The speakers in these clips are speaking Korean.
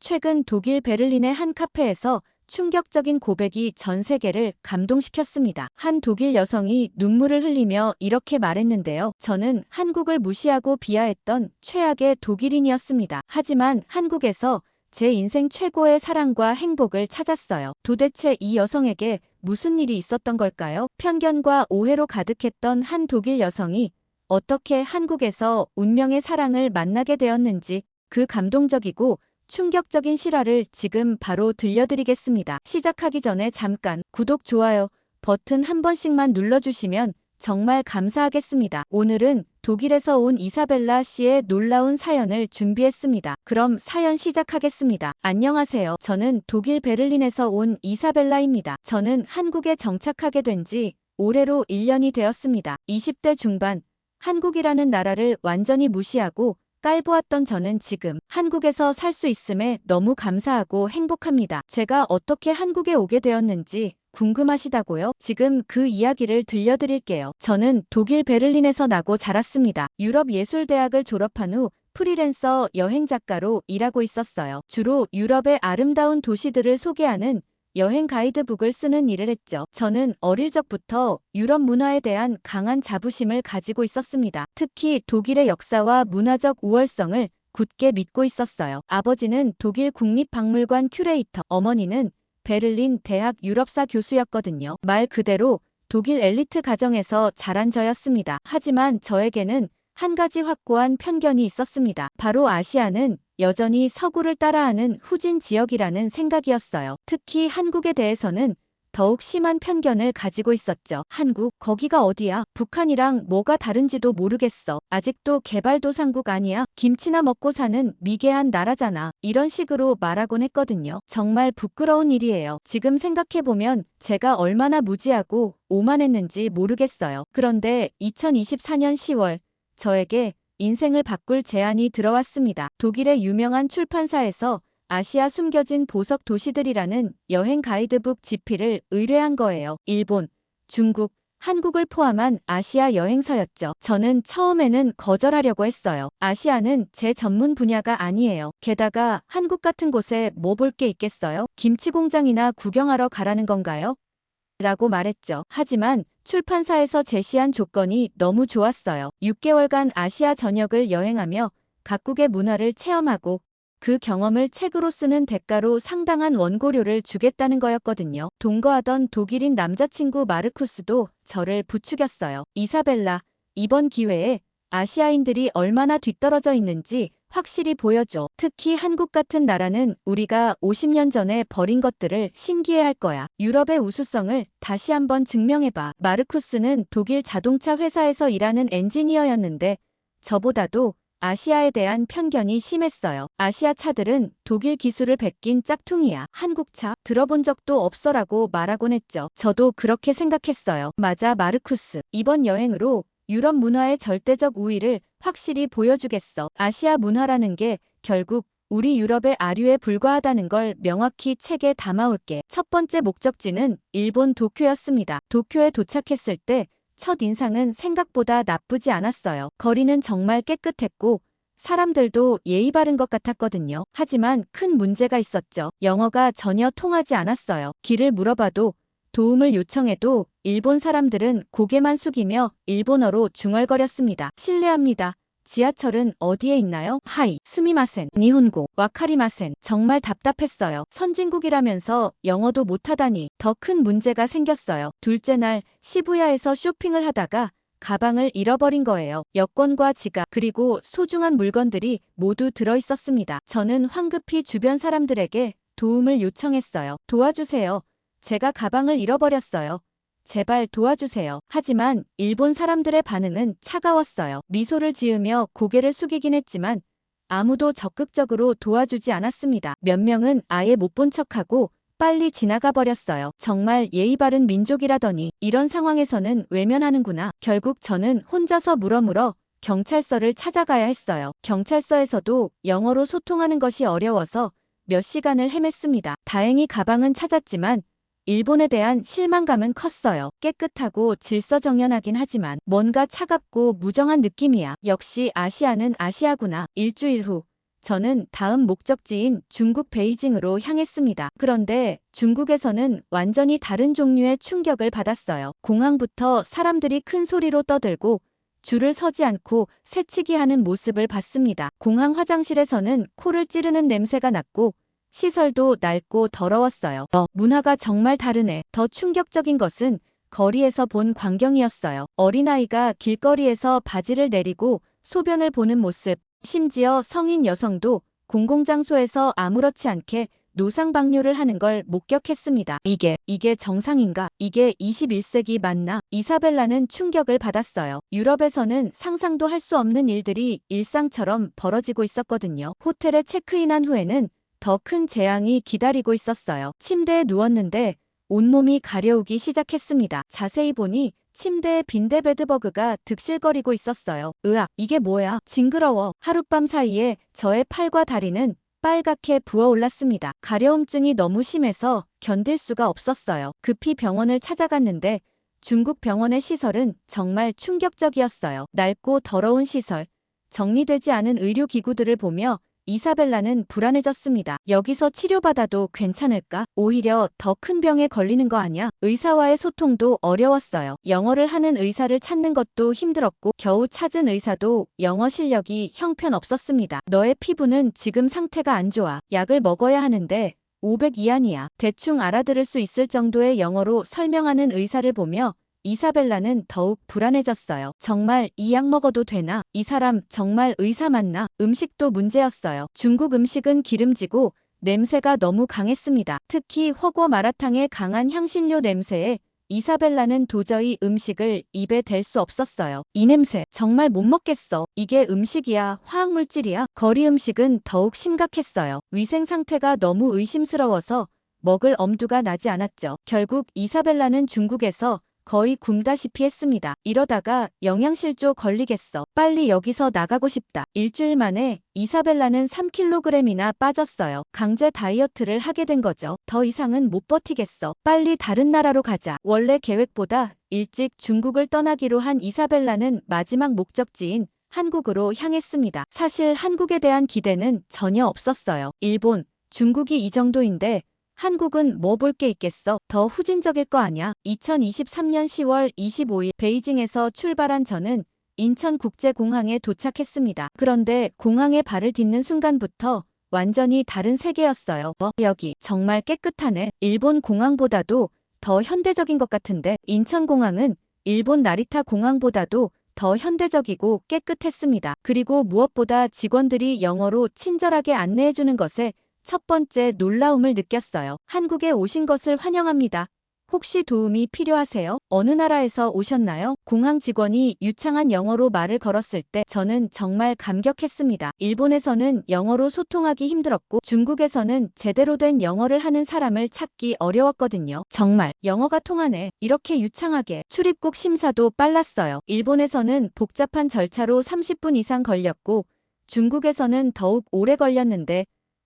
최근 독일 베를린의 한 카페에서 충격적인 고백이 전 세계를 감동시켰습니다. 한 독일 여성이 눈물을 흘리며 이렇게 말했는데요. 저는 한국을 무시하고 비하했던 최악의 독일인이었습니다. 하지만 한국에서 제 인생 최고의 사랑과 행복을 찾았어요. 도대체 이 여성에게 무슨 일이 있었던 걸까요? 편견과 오해로 가득했던 한 독일 여성이 어떻게 한국에서 운명의 사랑을 만나게 되었는지, 그 감동적이고 충격적인 실화를 지금 바로 들려드리겠습니다. 시작하기 전에 잠깐 구독, 좋아요 버튼 한 번씩만 눌러주시면 정말 감사하겠습니다. 오늘은 독일에서 온 이사벨라 씨의 놀라운 사연을 준비했습니다. 그럼 사연 시작하겠습니다. 안녕하세요. 저는 독일 베를린에서 온 이사벨라입니다. 저는 한국에 정착하게 된 지 올해로 1년이 되었습니다. 20대 중반, 한국이라는 나라를 완전히 무시하고 깔보았던 저는 지금 한국에서 살 수 있음에 너무 감사하고 행복합니다. 제가 어떻게 한국에 오게 되었는지 궁금하시다고요? 지금 그 이야기를 들려드릴게요. 저는 독일 베를린에서 나고 자랐습니다. 유럽예술대학을 졸업한 후 프리랜서 여행작가로 일하고 있었어요. 주로 유럽의 아름다운 도시들을 소개하는 여행 가이드북을 쓰는 일을 했죠. 저는 어릴 적부터 유럽 문화에 대한 강한 자부심을 가지고 있었습니다. 특히 독일의 역사와 문화적 우월성을 굳게 믿고 있었어요. 아버지는 독일 국립박물관 큐레이터, 어머니는 베를린 대학 유럽사 교수였거든요. 말 그대로 독일 엘리트 가정에서 자란 저였습니다. 하지만 저에게는 한 가지 확고한 편견이 있었습니다. 바로 아시아는 여전히 서구를 따라하는 후진 지역이라는 생각이었어요. 특히 한국에 대해서는 더욱 심한 편견을 가지고 있었죠. 한국, 거기가 어디야? 북한이랑 뭐가 다른지도 모르겠어. 아직도 개발도상국 아니야? 김치나 먹고 사는 미개한 나라잖아. 이런 식으로 말하곤 했거든요. 정말 부끄러운 일이에요. 지금 생각해보면 제가 얼마나 무지하고 오만했는지 모르겠어요. 그런데 2024년 10월 저에게 인생을 바꿀 제안이 들어왔습니다. 독일의 유명한 출판사에서 아시아 숨겨진 보석 도시들이라는 여행 가이드북 집필을 의뢰한 거예요. 일본, 중국, 한국을 포함한 아시아 여행사였죠. 저는 처음에는 거절하려고 했어요. 아시아는 제 전문 분야가 아니에요. 게다가 한국 같은 곳에 뭐 볼 게 있겠어요? 김치 공장이나 구경하러 가라는 건가요? 라고 말했죠. 하지만 출판사에서 제시한 조건이 너무 좋았어요. 6개월간 아시아 전역을 여행하며 각국의 문화를 체험하고 그 경험을 책으로 쓰는 대가로 상당한 원고료를 주겠다는 거였거든요. 동거하던 독일인 남자친구 마르쿠스도 저를 부추겼어요. 이사벨라, 이번 기회에 아시아인들이 얼마나 뒤떨어져 있는지 확실히 보여줘. 특히 한국 같은 나라는 우리가 50년 전에 버린 것들을 신기해할 거야. 유럽의 우수성을 다시 한번 증명해봐. 마르쿠스는 독일 자동차 회사에서 일하는 엔지니어였는데 저보다도 아시아에 대한 편견이 심했어요. 아시아 차들은 독일 기술을 베낀 짝퉁이야. 한국 차 들어본 적도 없어라고 말하곤 했죠. 저도 그렇게 생각했어요. 맞아, 마르쿠스. 이번 여행으로 유럽 문화의 절대적 우위를 확실히 보여주겠어. 아시아 문화라는 게 결국 우리 유럽의 아류에 불과하다는 걸 명확히 책에 담아올게. 첫 번째 목적지는 일본 도쿄였습니다. 도쿄에 도착했을 때 첫 인상은 생각보다 나쁘지 않았어요. 거리는 정말 깨끗했고 사람들도 예의 바른 것 같았거든요. 하지만 큰 문제가 있었죠. 영어가 전혀 통하지 않았어요. 길을 물어봐도 도움을 요청해도 일본 사람들은 고개만 숙이며 일본어로 중얼거렸습니다. 실례합니다. 지하철은 어디에 있나요? 하이, 스미마센, 니혼고, 와카리마센. 정말 답답했어요. 선진국이라면서 영어도 못하다니. 더 큰 문제가 생겼어요. 둘째 날 시부야에서 쇼핑을 하다가 가방을 잃어버린 거예요. 여권과 지갑, 그리고 소중한 물건들이 모두 들어있었습니다. 저는 황급히 주변 사람들에게 도움을 요청했어요. 도와주세요. 제가 가방을 잃어버렸어요. 제발 도와주세요. 하지만 일본 사람들의 반응은 차가웠어요. 미소를 지으며 고개를 숙이긴 했지만 아무도 적극적으로 도와주지 않았습니다. 몇 명은 아예 못 본 척하고 빨리 지나가 버렸어요. 정말 예의 바른 민족이라더니 이런 상황에서는 외면하는구나. 결국 저는 혼자서 물어물어 경찰서를 찾아가야 했어요. 경찰서에서도 영어로 소통하는 것이 어려워서 몇 시간을 헤맸습니다. 다행히 가방은 찾았지만 일본에 대한 실망감은 컸어요. 깨끗하고 질서정연하긴 하지만 뭔가 차갑고 무정한 느낌이야. 역시 아시아는 아시아구나. 일주일 후 저는 다음 목적지인 중국 베이징으로 향했습니다. 그런데 중국에서는 완전히 다른 종류의 충격을 받았어요. 공항부터 사람들이 큰 소리로 떠들고 줄을 서지 않고 새치기 하는 모습을 봤습니다. 공항 화장실에서는 코를 찌르는 냄새가 났고 시설도 낡고 더러웠어요. 문화가 정말 다르네. 더 충격적인 것은 거리에서 본 광경이었어요. 어린아이가 길거리에서 바지를 내리고 소변을 보는 모습, 심지어 성인 여성도 공공장소에서 아무렇지 않게 노상방뇨를 하는 걸 목격했습니다. 이게 정상인가? 이게 21세기 맞나? 이사벨라는 충격을 받았어요. 유럽에서는 상상도 할 수 없는 일들이 일상처럼 벌어지고 있었거든요. 호텔에 체크인한 후에는 더 큰 재앙이 기다리고 있었어요. 침대에 누웠는데 온몸이 가려우기 시작했습니다. 자세히 보니 침대에 빈대베드버그가 득실거리고 있었어요. 으악, 이게 뭐야? 징그러워. 하룻밤 사이에 저의 팔과 다리는 빨갛게 부어올랐습니다. 가려움증이 너무 심해서 견딜 수가 없었어요. 급히 병원을 찾아갔는데 중국 병원의 시설은 정말 충격적이었어요. 낡고 더러운 시설, 정리되지 않은 의료기구들을 보며 이사벨라는 불안해졌습니다. 여기서 치료받아도 괜찮을까? 오히려 더 큰 병에 걸리는 거 아냐? 의사와의 소통도 어려웠어요. 영어를 하는 의사를 찾는 것도 힘들었고 겨우 찾은 의사도 영어 실력이 형편없었습니다. 너의 피부는 지금 상태가 안 좋아. 약을 먹어야 하는데 500위안이야. 대충 알아들을 수 있을 정도의 영어로 설명하는 의사를 보며 이사벨라는 더욱 불안해졌어요. 정말 이 약 먹어도 되나? 이 사람 정말 의사 맞나? 음식도 문제였어요. 중국 음식은 기름지고 냄새가 너무 강했습니다. 특히 허거 마라탕의 강한 향신료 냄새에 이사벨라는 도저히 음식을 입에 댈 수 없었어요. 이 냄새 정말 못 먹겠어. 이게 음식이야? 화학물질이야? 거리 음식은 더욱 심각했어요. 위생 상태가 너무 의심스러워서 먹을 엄두가 나지 않았죠. 결국 이사벨라는 중국에서 거의 굶다시피 했습니다. 이러다가 영양실조 걸리겠어. 빨리 여기서 나가고 싶다. 일주일 만에 이사벨라는 3kg이나 빠졌어요. 강제 다이어트를 하게 된 거죠. 더 이상은 못 버티겠어. 빨리 다른 나라로 가자. 원래 계획보다 일찍 중국을 떠나기로 한 이사벨라는 마지막 목적지인 한국으로 향했습니다. 사실 한국에 대한 기대는 전혀 없었어요. 일본, 중국이 이 정도인데 한국은 뭐 볼 게 있겠어? 더 후진적일 거 아냐? 2023년 10월 25일 베이징에서 출발한 저는 인천국제공항에 도착했습니다. 그런데 공항에 발을 딛는 순간부터 완전히 다른 세계였어요. 여기 정말 깨끗하네. 일본 공항보다도 더 현대적인 것 같은데 인천공항은 일본 나리타 공항보다도 더 현대적이고 깨끗했습니다. 그리고 무엇보다 직원들이 영어로 친절하게 안내해주는 것에 첫 번째 놀라움을 느꼈어요. 한국에 오신 것을 환영합니다. 혹시 도움이 필요하세요? 어느 나라에서 오셨나요? 공항 직원이 유창한 영어로 말을 걸었을 때 저는 정말 감격했습니다. 일본에서는 영어로 소통하기 힘들었고 중국에서는 제대로 된 영어를 하는 사람을 찾기 어려웠거든요. 정말 영어가 통하네. 이렇게 유창하게. 출입국 심사도 빨랐어요. 일본에서는 복잡한 절차로 30분 이상 걸렸고 중국에서는 더욱 오래 걸렸는데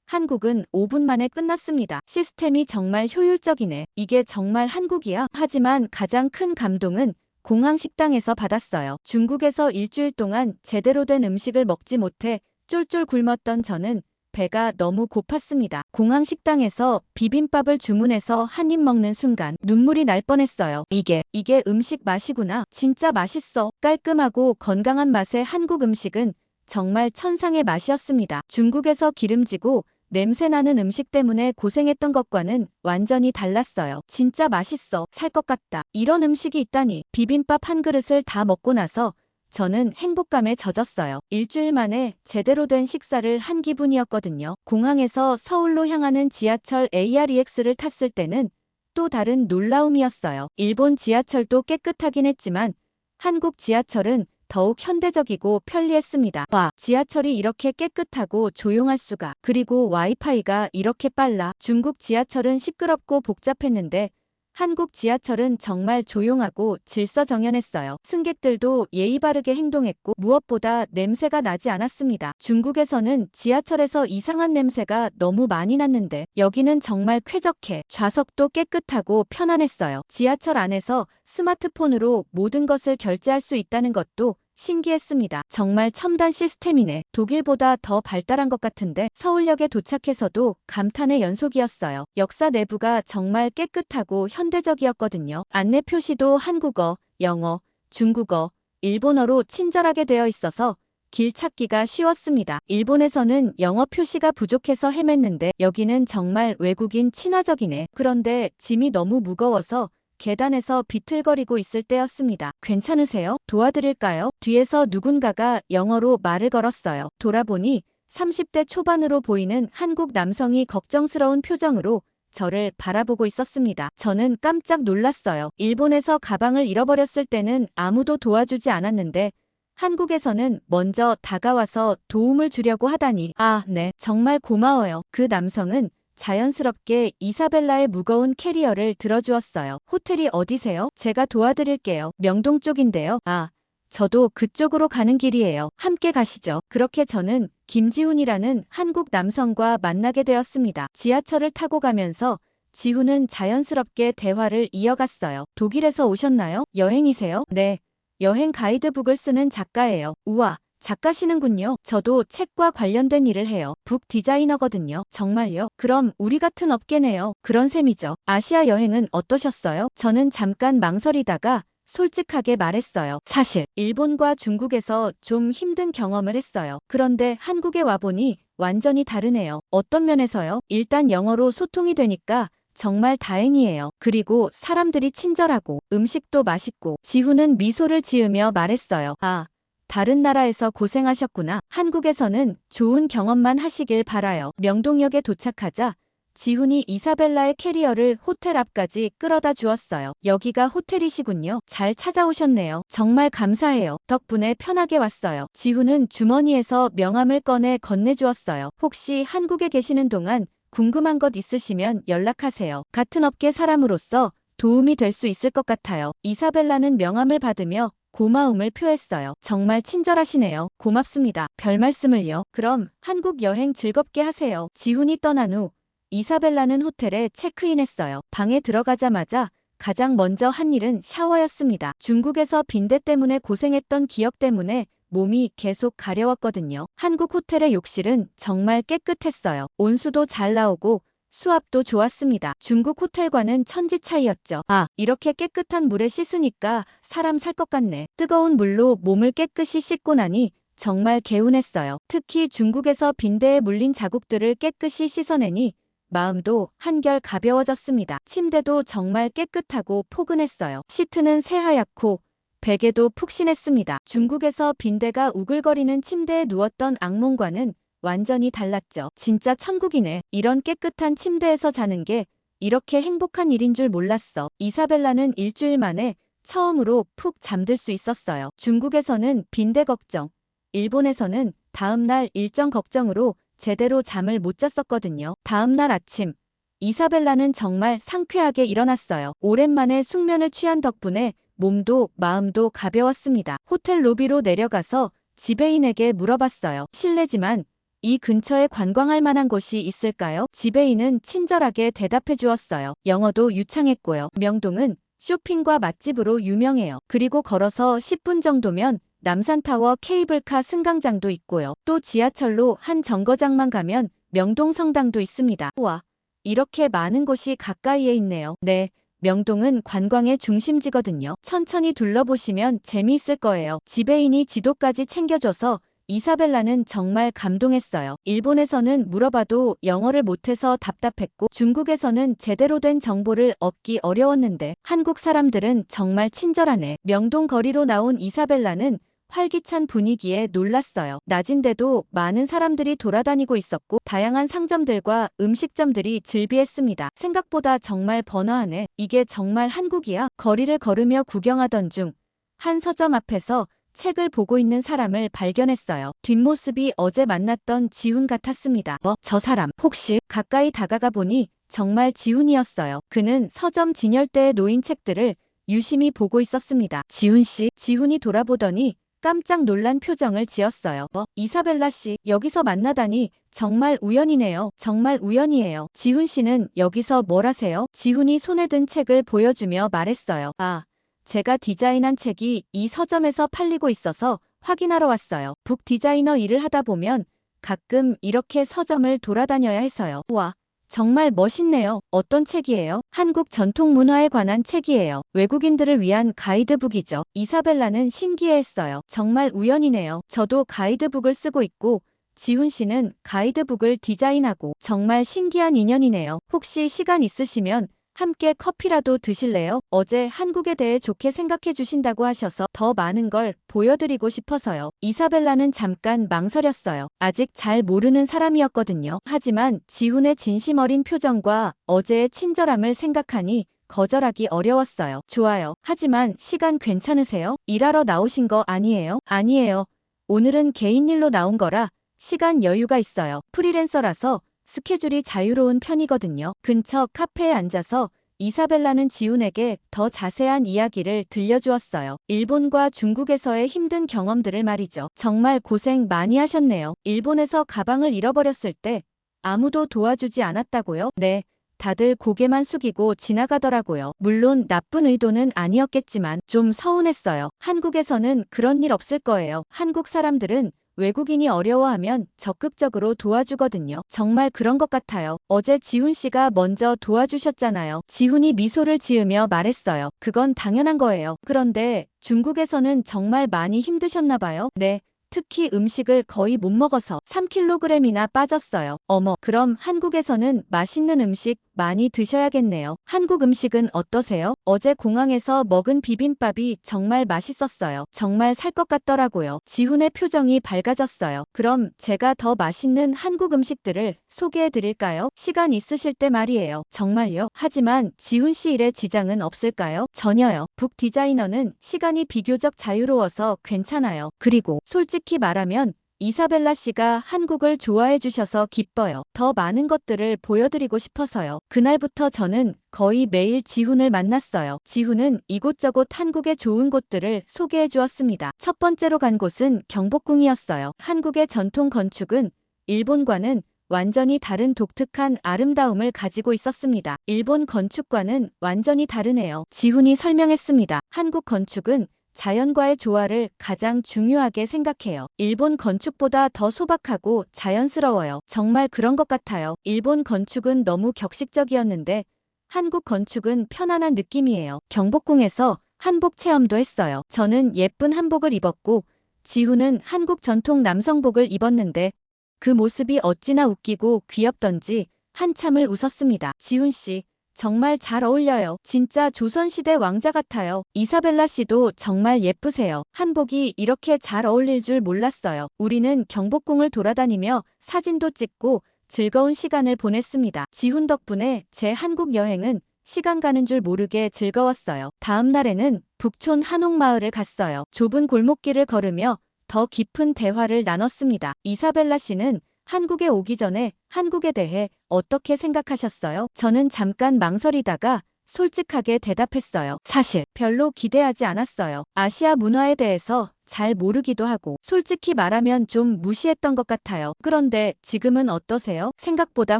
한국은 5분 만에 끝났습니다. 시스템이 정말 효율적이네. 이게 정말 한국이야? 하지만 가장 큰 감동은 공항 식당에서 받았어요. 중국에서 일주일 동안 제대로 된 음식을 먹지 못해 쫄쫄 굶었던 저는 배가 너무 고팠습니다. 공항 식당에서 비빔밥을 주문해서 한 입 먹는 순간 눈물이 날 뻔했어요. 이게 음식 맛이구나. 진짜 맛있어. 깔끔하고 건강한 맛의 한국 음식은 정말 천상의 맛이었습니다. 중국에서 기름지고 냄새나는 음식 때문에 고생했던 것과는 완전히 달랐어요. 진짜 맛있어. 살 것 같다. 이런 음식이 있다니. 비빔밥 한 그릇을 다 먹고 나서 저는 행복감에 젖었어요. 일주일 만에 제대로 된 식사를 한 기분이었거든요. 공항에서 서울로 향하는 지하철 AREX를 탔을 때는 또 다른 놀라움이었어요. 일본 지하철도 깨끗하긴 했지만 한국 지하철은 더욱 현대적이고 편리했습니다. 지하철이 이렇게 깨끗하고 조용할 수가. 그리고 와이파이가 이렇게 빨라. 중국 지하철은 시끄럽고 복잡했는데 한국 지하철은 정말 조용하고 질서정연했어요. 승객들도 예의 바르게 행동했고 무엇보다 냄새가 나지 않았습니다. 중국에서는 지하철에서 이상한 냄새가 너무 많이 났는데 여기는 정말 쾌적해. 좌석도 깨끗하고 편안했어요. 지하철 안에서 스마트폰으로 모든 것을 결제할 수 있다는 것도 신기했습니다. 정말 첨단 시스템이네. 독일보다 더 발달한 것 같은데. 서울역에 도착해서도 감탄의 연속이었어요. 역사 내부가 정말 깨끗하고 현대적이었거든요. 안내 표시도 한국어, 영어, 중국어, 일본어로 친절하게 되어 있어서 길 찾기가 쉬웠습니다. 일본에서는 영어 표시가 부족해서 헤맸는데 여기는 정말 외국인 친화적이네. 그런데 짐이 너무 무거워서 계단에서 비틀거리고 있을 때였습니다. 괜찮으세요? 도와드릴까요? 뒤에서 누군가가 영어로 말을 걸었어요. 돌아보니 30대 초반으로 보이는 한국 남성이 걱정스러운 표정으로 저를 바라보고 있었습니다. 저는 깜짝 놀랐어요. 일본에서 가방을 잃어버렸을 때는 아무도 도와주지 않았는데 한국에서는 먼저 다가와서 도움을 주려고 하다니. 아, 네. 정말 고마워요. 그 남성은 자연스럽게 이사벨라의 무거운 캐리어를 들어주었어요. 호텔이 어디세요? 제가 도와드릴게요. 명동 쪽인데요. 아, 저도 그쪽으로 가는 길이에요. 함께 가시죠. 그렇게 저는 김지훈이라는 한국 남성과 만나게 되었습니다. 지하철을 타고 가면서 지훈은 자연스럽게 대화를 이어갔어요. 독일에서 오셨나요? 여행이세요? 네. 여행 가이드북을 쓰는 작가예요. 우와, 작가시는군요. 저도 책과 관련된 일을 해요. 북 디자이너거든요. 정말요? 그럼 우리 같은 업계네요. 그런 셈이죠. 아시아 여행은 어떠셨어요? 저는 잠깐 망설이다가 솔직하게 말했어요. 사실 일본과 중국에서 좀 힘든 경험을 했어요. 그런데 한국에 와보니 완전히 다르네요. 어떤 면에서요? 일단 영어로 소통이 되니까 정말 다행이에요. 그리고 사람들이 친절하고 음식도 맛있고. 지훈은 미소를 지으며 말했어요. 아, 다른 나라에서 고생하셨구나. 한국에서는 좋은 경험만 하시길 바라요. 명동역에 도착하자 지훈이 이사벨라의 캐리어를 호텔 앞까지 끌어다 주었어요. 여기가 호텔이시군요. 잘 찾아오셨네요. 정말 감사해요. 덕분에 편하게 왔어요. 지훈은 주머니에서 명함을 꺼내 건네주었어요. 혹시 한국에 계시는 동안 궁금한 것 있으시면 연락하세요. 같은 업계 사람으로서 도움이 될 수 있을 것 같아요. 이사벨라는 명함을 받으며 고마움을 표했어요. 정말 친절하시네요. 고맙습니다. 별 말씀을요. 그럼 한국 여행 즐겁게 하세요. 지훈이 떠난 후 이사벨라는 호텔에 체크인했어요. 방에 들어가자마자 가장 먼저 한 일은 샤워였습니다. 중국에서 빈대 때문에 고생했던 기억 때문에 몸이 계속 가려웠거든요. 한국 호텔의 욕실은 정말 깨끗했어요. 온수도 잘 나오고 수압도 좋았습니다. 중국 호텔과는 천지 차이였죠. 아, 이렇게 깨끗한 물에 씻으니까 사람 살 것 같네. 뜨거운 물로 몸을 깨끗이 씻고 나니 정말 개운했어요. 특히 중국에서 빈대에 물린 자국들을 깨끗이 씻어내니 마음도 한결 가벼워졌습니다. 침대도 정말 깨끗하고 포근했어요. 시트는 새하얗고 베개도 푹신했습니다. 중국에서 빈대가 우글거리는 침대에 누웠던 악몽과는 완전히 달랐죠. 진짜 천국이네. 이런 깨끗한 침대에서 자는 게 이렇게 행복한 일인 줄 몰랐어. 이사벨라는 일주일 만에 처음으로 푹 잠들 수 있었어요. 중국에서는 빈대 걱정, 일본에서는 다음날 일정 걱정으로 제대로 잠을 못 잤었거든요. 다음날 아침, 이사벨라는 정말 상쾌하게 일어났어요. 오랜만에 숙면을 취한 덕분에 몸도 마음도 가벼웠습니다. 호텔 로비로 내려가서 지배인에게 물어봤어요. 실례지만 이 근처에 관광할 만한 곳이 있을까요? 지배인은 친절하게 대답해 주었어요. 영어도 유창했고요. 명동은 쇼핑과 맛집으로 유명해요. 그리고 걸어서 10분 정도면 남산타워 케이블카 승강장도 있고요. 또 지하철로 한 정거장만 가면 명동 성당도 있습니다. 우와, 이렇게 많은 곳이 가까이에 있네요. 네. 명동은 관광의 중심지거든요. 천천히 둘러보시면 재미있을 거예요. 지배인이 지도까지 챙겨줘서 이사벨라는 정말 감동했어요. 일본에서는 물어봐도 영어를 못해서 답답했고 중국에서는 제대로 된 정보를 얻기 어려웠는데 한국 사람들은 정말 친절하네. 명동 거리로 나온 이사벨라는 활기찬 분위기에 놀랐어요. 낮인데도 많은 사람들이 돌아다니고 있었고 다양한 상점들과 음식점들이 즐비했습니다. 생각보다 정말 번화하네. 이게 정말 한국이야? 거리를 걸으며 구경하던 중 한 서점 앞에서 책을 보고 있는 사람을 발견했어요. 뒷모습이 어제 만났던 지훈 같았습니다. 저 사람 혹시? 가까이 다가가 보니 정말 지훈이었어요. 그는 서점 진열대에 놓인 책들을 유심히 보고 있었습니다. 지훈 씨? 지훈이 돌아보더니 깜짝 놀란 표정을 지었어요. 이사벨라 씨, 여기서 만나다니 정말 우연이네요. 정말 우연이에요. 지훈 씨는 여기서 뭘 하세요? 지훈이 손에 든 책을 보여주며 말했어요. 아, 제가 디자인한 책이 이 서점에서 팔리고 있어서 확인하러 왔어요. 북 디자이너 일을 하다 보면 가끔 이렇게 서점을 돌아다녀야 해서요. 와, 정말 멋있네요. 어떤 책이에요? 한국 전통 문화에 관한 책이에요. 외국인들을 위한 가이드북이죠. 이사벨라는 신기해했어요. 정말 우연이네요. 저도 가이드북을 쓰고 있고 지훈 씨는 가이드북을 디자인하고 정말 신기한 인연이네요. 혹시 시간 있으시면 함께 커피라도 드실래요? 어제 한국에 대해 좋게 생각해 주신다고 하셔서 더 많은 걸 보여드리고 싶어서요. 이사벨라는 잠깐 망설였어요. 아직 잘 모르는 사람이었거든요. 하지만 지훈의 진심 어린 표정과 어제의 친절함을 생각하니 거절하기 어려웠어요. 좋아요. 하지만 시간 괜찮으세요? 일하러 나오신 거 아니에요? 아니에요. 오늘은 개인 일로 나온 거라 시간 여유가 있어요. 프리랜서라서 스케줄이 자유로운 편이거든요. 근처 카페에 앉아서 이사벨라는 지훈에게 더 자세한 이야기를 들려주었어요. 일본과 중국에서의 힘든 경험들을 말이죠. 정말 고생 많이 하셨네요. 일본에서 가방을 잃어버렸을 때 아무도 도와주지 않았다고요? 네. 다들 고개만 숙이고 지나가더라고요. 물론 나쁜 의도는 아니었겠지만 좀 서운했어요. 한국에서는 그런 일 없을 거예요. 한국 사람들은 외국인이 어려워하면 적극적으로 도와주거든요. 정말 그런 것 같아요. 어제 지훈 씨가 먼저 도와주셨잖아요. 지훈이 미소를 지으며 말했어요. 그건 당연한 거예요. 그런데 중국에서는 정말 많이 힘드셨나 봐요. 네. 특히 음식을 거의 못 먹어서 3kg이나 빠졌어요. 어머, 그럼 한국에서는 맛있는 음식 많이 드셔야겠네요. 한국 음식은 어떠세요? 어제 공항에서 먹은 비빔밥이 정말 맛있었어요. 정말 살 것 같더라고요. 지훈의 표정이 밝아졌어요. 그럼 제가 더 맛있는 한국 음식들을 소개해 드릴까요? 시간 있으실 때 말이에요. 정말요? 하지만 지훈 씨 일에 지장은 없을까요? 전혀요. 북 디자이너는 시간이 비교적 자유로워서 괜찮아요. 그리고 솔직히 말하면 이사벨라 씨가 한국을 좋아해 주셔서 기뻐요. 더 많은 것들을 보여드리고 싶어서요. 그날부터 저는 거의 매일 지훈을 만났어요. 지훈은 이곳저곳 한국의 좋은 곳들을 소개해 주었습니다. 첫 번째로 간 곳은 경복궁이었어요. 한국의 전통 건축은 일본과는 완전히 다른 독특한 아름다움을 가지고 있었습니다. 일본 건축과는 완전히 다르네요. 지훈이 설명했습니다. 한국 건축은 자연과의 조화를 가장 중요하게 생각해요. 일본 건축보다 더 소박하고 자연스러워요. 정말 그런 것 같아요. 일본 건축은 너무 격식적이었는데 한국 건축은 편안한 느낌이에요. 경복궁에서 한복 체험도 했어요. 저는 예쁜 한복을 입었고 지훈은 한국 전통 남성복을 입었는데 그 모습이 어찌나 웃기고 귀엽던지 한참을 웃었습니다. 지훈 씨, 정말 잘 어울려요. 진짜 조선시대 왕자 같아요. 이사벨라 씨도 정말 예쁘세요. 한복이 이렇게 잘 어울릴 줄 몰랐어요. 우리는 경복궁을 돌아다니며 사진도 찍고 즐거운 시간을 보냈습니다. 지훈 덕분에 제 한국 여행은 시간 가는 줄 모르게 즐거웠어요. 다음 날에는 북촌 한옥마을을 갔어요. 좁은 골목길을 걸으며 더 깊은 대화를 나눴습니다. 이사벨라 씨는 한국에 오기 전에 한국에 대해 어떻게 생각하셨어요? 저는 잠깐 망설이다가 솔직하게 대답했어요. 사실 별로 기대하지 않았어요. 아시아 문화에 대해서 잘 모르기도 하고 솔직히 말하면 좀 무시했던 것 같아요. 그런데 지금은 어떠세요? 생각보다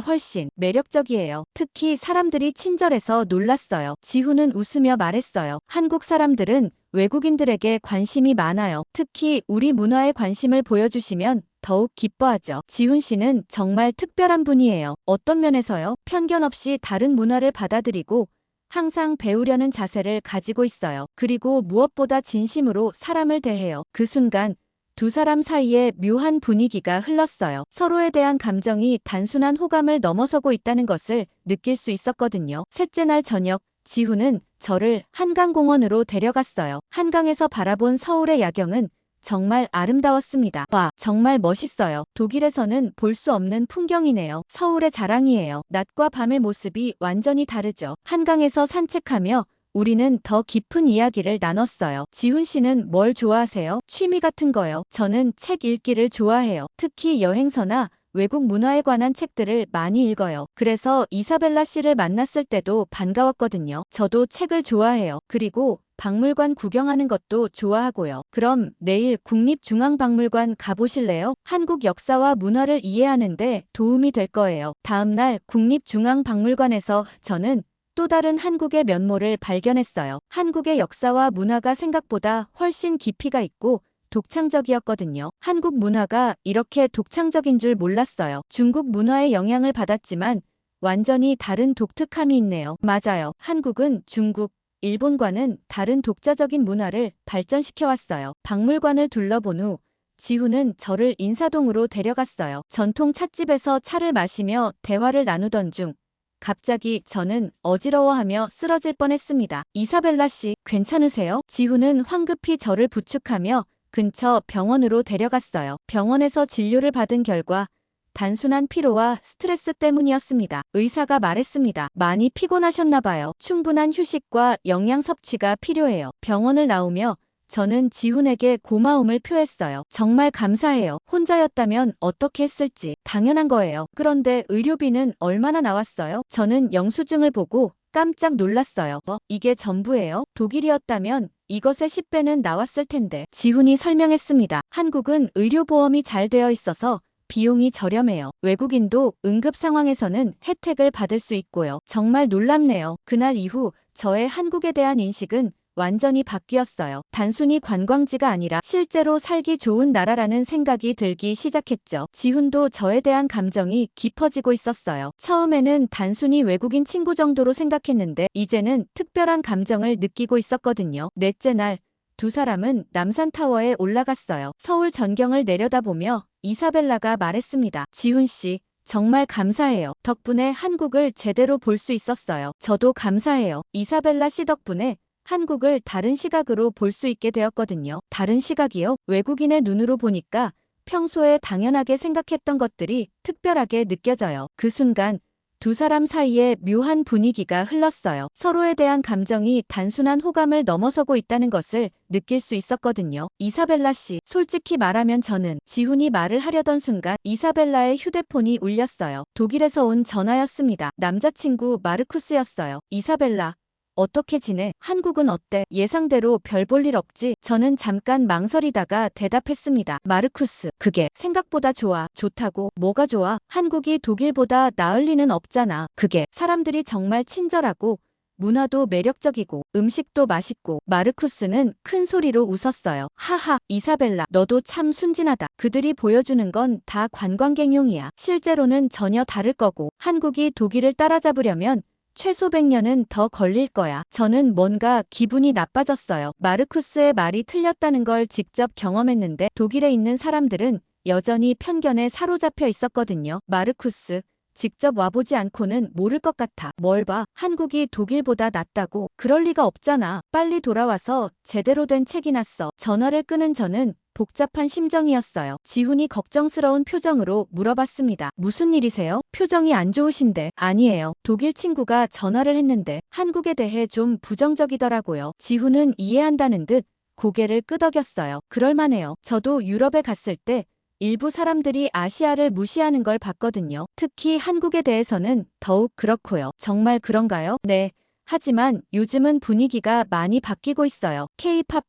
훨씬 매력적이에요. 특히 사람들이 친절해서 놀랐어요. 지훈은 웃으며 말했어요. 한국 사람들은 외국인들에게 관심이 많아요. 특히 우리 문화에 관심을 보여주시면 더욱 기뻐하죠. 지훈 씨는 정말 특별한 분이에요. 어떤 면에서요? 편견 없이 다른 문화를 받아들이고 항상 배우려는 자세를 가지고 있어요. 그리고 무엇보다 진심으로 사람을 대해요. 그 순간 두 사람 사이에 묘한 분위기가 흘렀어요. 서로에 대한 감정이 단순한 호감을 넘어서고 있다는 것을 느낄 수 있었거든요. 셋째 날 저녁, 지훈은 저를 한강공원으로 데려갔어요. 한강에서 바라본 서울의 야경은 정말 아름다웠습니다. 와, 정말 멋있어요. 독일에서는 볼 수 없는 풍경이네요. 서울의 자랑이에요. 낮과 밤의 모습이 완전히 다르죠. 한강에서 산책하며 우리는 더 깊은 이야기를 나눴어요. 지훈 씨는 뭘 좋아하세요? 취미 같은 거요. 저는 책 읽기를 좋아해요. 특히 여행서나 외국 문화에 관한 책들을 많이 읽어요. 그래서 이사벨라 씨를 만났을 때도 반가웠거든요. 저도 책을 좋아해요. 그리고 박물관 구경하는 것도 좋아하고요. 그럼 내일 국립중앙박물관 가보실래요? 한국 역사와 문화를 이해하는데 도움이 될 거예요. 다음날 국립중앙박물관에서 저는 또 다른 한국의 면모를 발견했어요. 한국의 역사와 문화가 생각보다 훨씬 깊이가 있고 독창적이었거든요. 한국 문화가 이렇게 독창적인 줄 몰랐어요. 중국 문화의 영향을 받았지만 완전히 다른 독특함이 있네요. 맞아요. 한국은 중국, 일본과는 다른 독자적인 문화를 발전시켜왔어요. 박물관을 둘러본 후 지훈은 저를 인사동으로 데려갔어요. 전통 찻집에서 차를 마시며 대화를 나누던 중 갑자기 저는 어지러워하며 쓰러질 뻔했습니다. 이사벨라 씨, 괜찮으세요? 지훈은 황급히 저를 부축하며 근처 병원으로 데려갔어요. 병원에서 진료를 받은 결과 단순한 피로와 스트레스 때문이었습니다. 의사가 말했습니다. 많이 피곤하셨나 봐요. 충분한 휴식과 영양 섭취가 필요해요. 병원을 나오며 저는 지훈에게 고마움을 표했어요. 정말 감사해요. 혼자였다면 어떻게 했을지 당연한 거예요. 그런데 의료비는 얼마나 나왔어요? 저는 영수증을 보고 깜짝 놀랐어요. 이게 전부예요? 독일이었다면 이것의 10배는 나왔을 텐데. 지훈이 설명했습니다. 한국은 의료보험이 잘 되어 있어서 비용이 저렴해요. 외국인도 응급 상황에서는 혜택을 받을 수 있고요. 정말 놀랍네요. 그날 이후 저의 한국에 대한 인식은 완전히 바뀌었어요. 단순히 관광지가 아니라 실제로 살기 좋은 나라라는 생각이 들기 시작했죠. 지훈도 저에 대한 감정이 깊어지고 있었어요. 처음에는 단순히 외국인 친구 정도로 생각했는데 이제는 특별한 감정을 느끼고 있었거든요. 넷째 날, 두 사람은 남산타워에 올라갔어요. 서울 전경을 내려다보며 이사벨라가 말했습니다. 지훈 씨, 정말 감사해요. 덕분에 한국을 제대로 볼 수 있었어요. 저도 감사해요. 이사벨라 씨 덕분에 한국을 다른 시각으로 볼 수 있게 되었거든요. 다른 시각이요? 외국인의 눈으로 보니까 평소에 당연하게 생각했던 것들이 특별하게 느껴져요. 그 순간 두 사람 사이에 묘한 분위기가 흘렀어요. 서로에 대한 감정이 단순한 호감을 넘어서고 있다는 것을 느낄 수 있었거든요. 이사벨라 씨, 솔직히 말하면 저는 지훈이 말을 하려던 순간 이사벨라의 휴대폰이 울렸어요. 독일에서 온 전화였습니다. 남자친구 마르쿠스였어요. 이사벨라, 어떻게 지내? 한국은 어때? 예상대로 별 볼 일 없지? 저는 잠깐 망설이다가 대답했습니다. 마르쿠스, 그게 생각보다 좋아. 좋다고? 뭐가 좋아? 한국이 독일보다 나을 리는 없잖아. 그게 사람들이 정말 친절하고 문화도 매력적이고 음식도 맛있고. 마르쿠스는 큰 소리로 웃었어요. 하하, 이사벨라, 너도 참 순진하다. 그들이 보여주는 건 다 관광객용이야. 실제로는 전혀 다를 거고 한국이 독일을 따라잡으려면 최소 100년은 더 걸릴 거야. 저는 뭔가 기분이 나빠졌어요. 마르쿠스의 말이 틀렸다는 걸 직접 경험했는데 독일에 있는 사람들은 여전히 편견에 사로잡혀 있었거든요. 마르쿠스, 직접 와보지 않고는 모를 것 같아. 뭘 봐? 한국이 독일보다 낫다고? 그럴 리가 없잖아. 빨리 돌아와서 제대로 된 책이나 써. 전화를 끊은 저는 복잡한 심정이었어요. 지훈이 걱정스러운 표정으로 물어봤습니다. 무슨 일이세요? 표정이 안 좋으신데. 아니에요. 독일 친구가 전화를 했는데 한국에 대해 좀 부정적이더라고요. 지훈은 이해한다는 듯 고개를 끄덕였어요. 그럴만해요. 저도 유럽에 갔을 때 일부 사람들이 아시아를 무시하는 걸 봤거든요. 특히 한국에 대해서는 더욱 그렇고요. 정말 그런가요? 네. 하지만 요즘은 분위기가 많이 바뀌고 있어요. K-팝,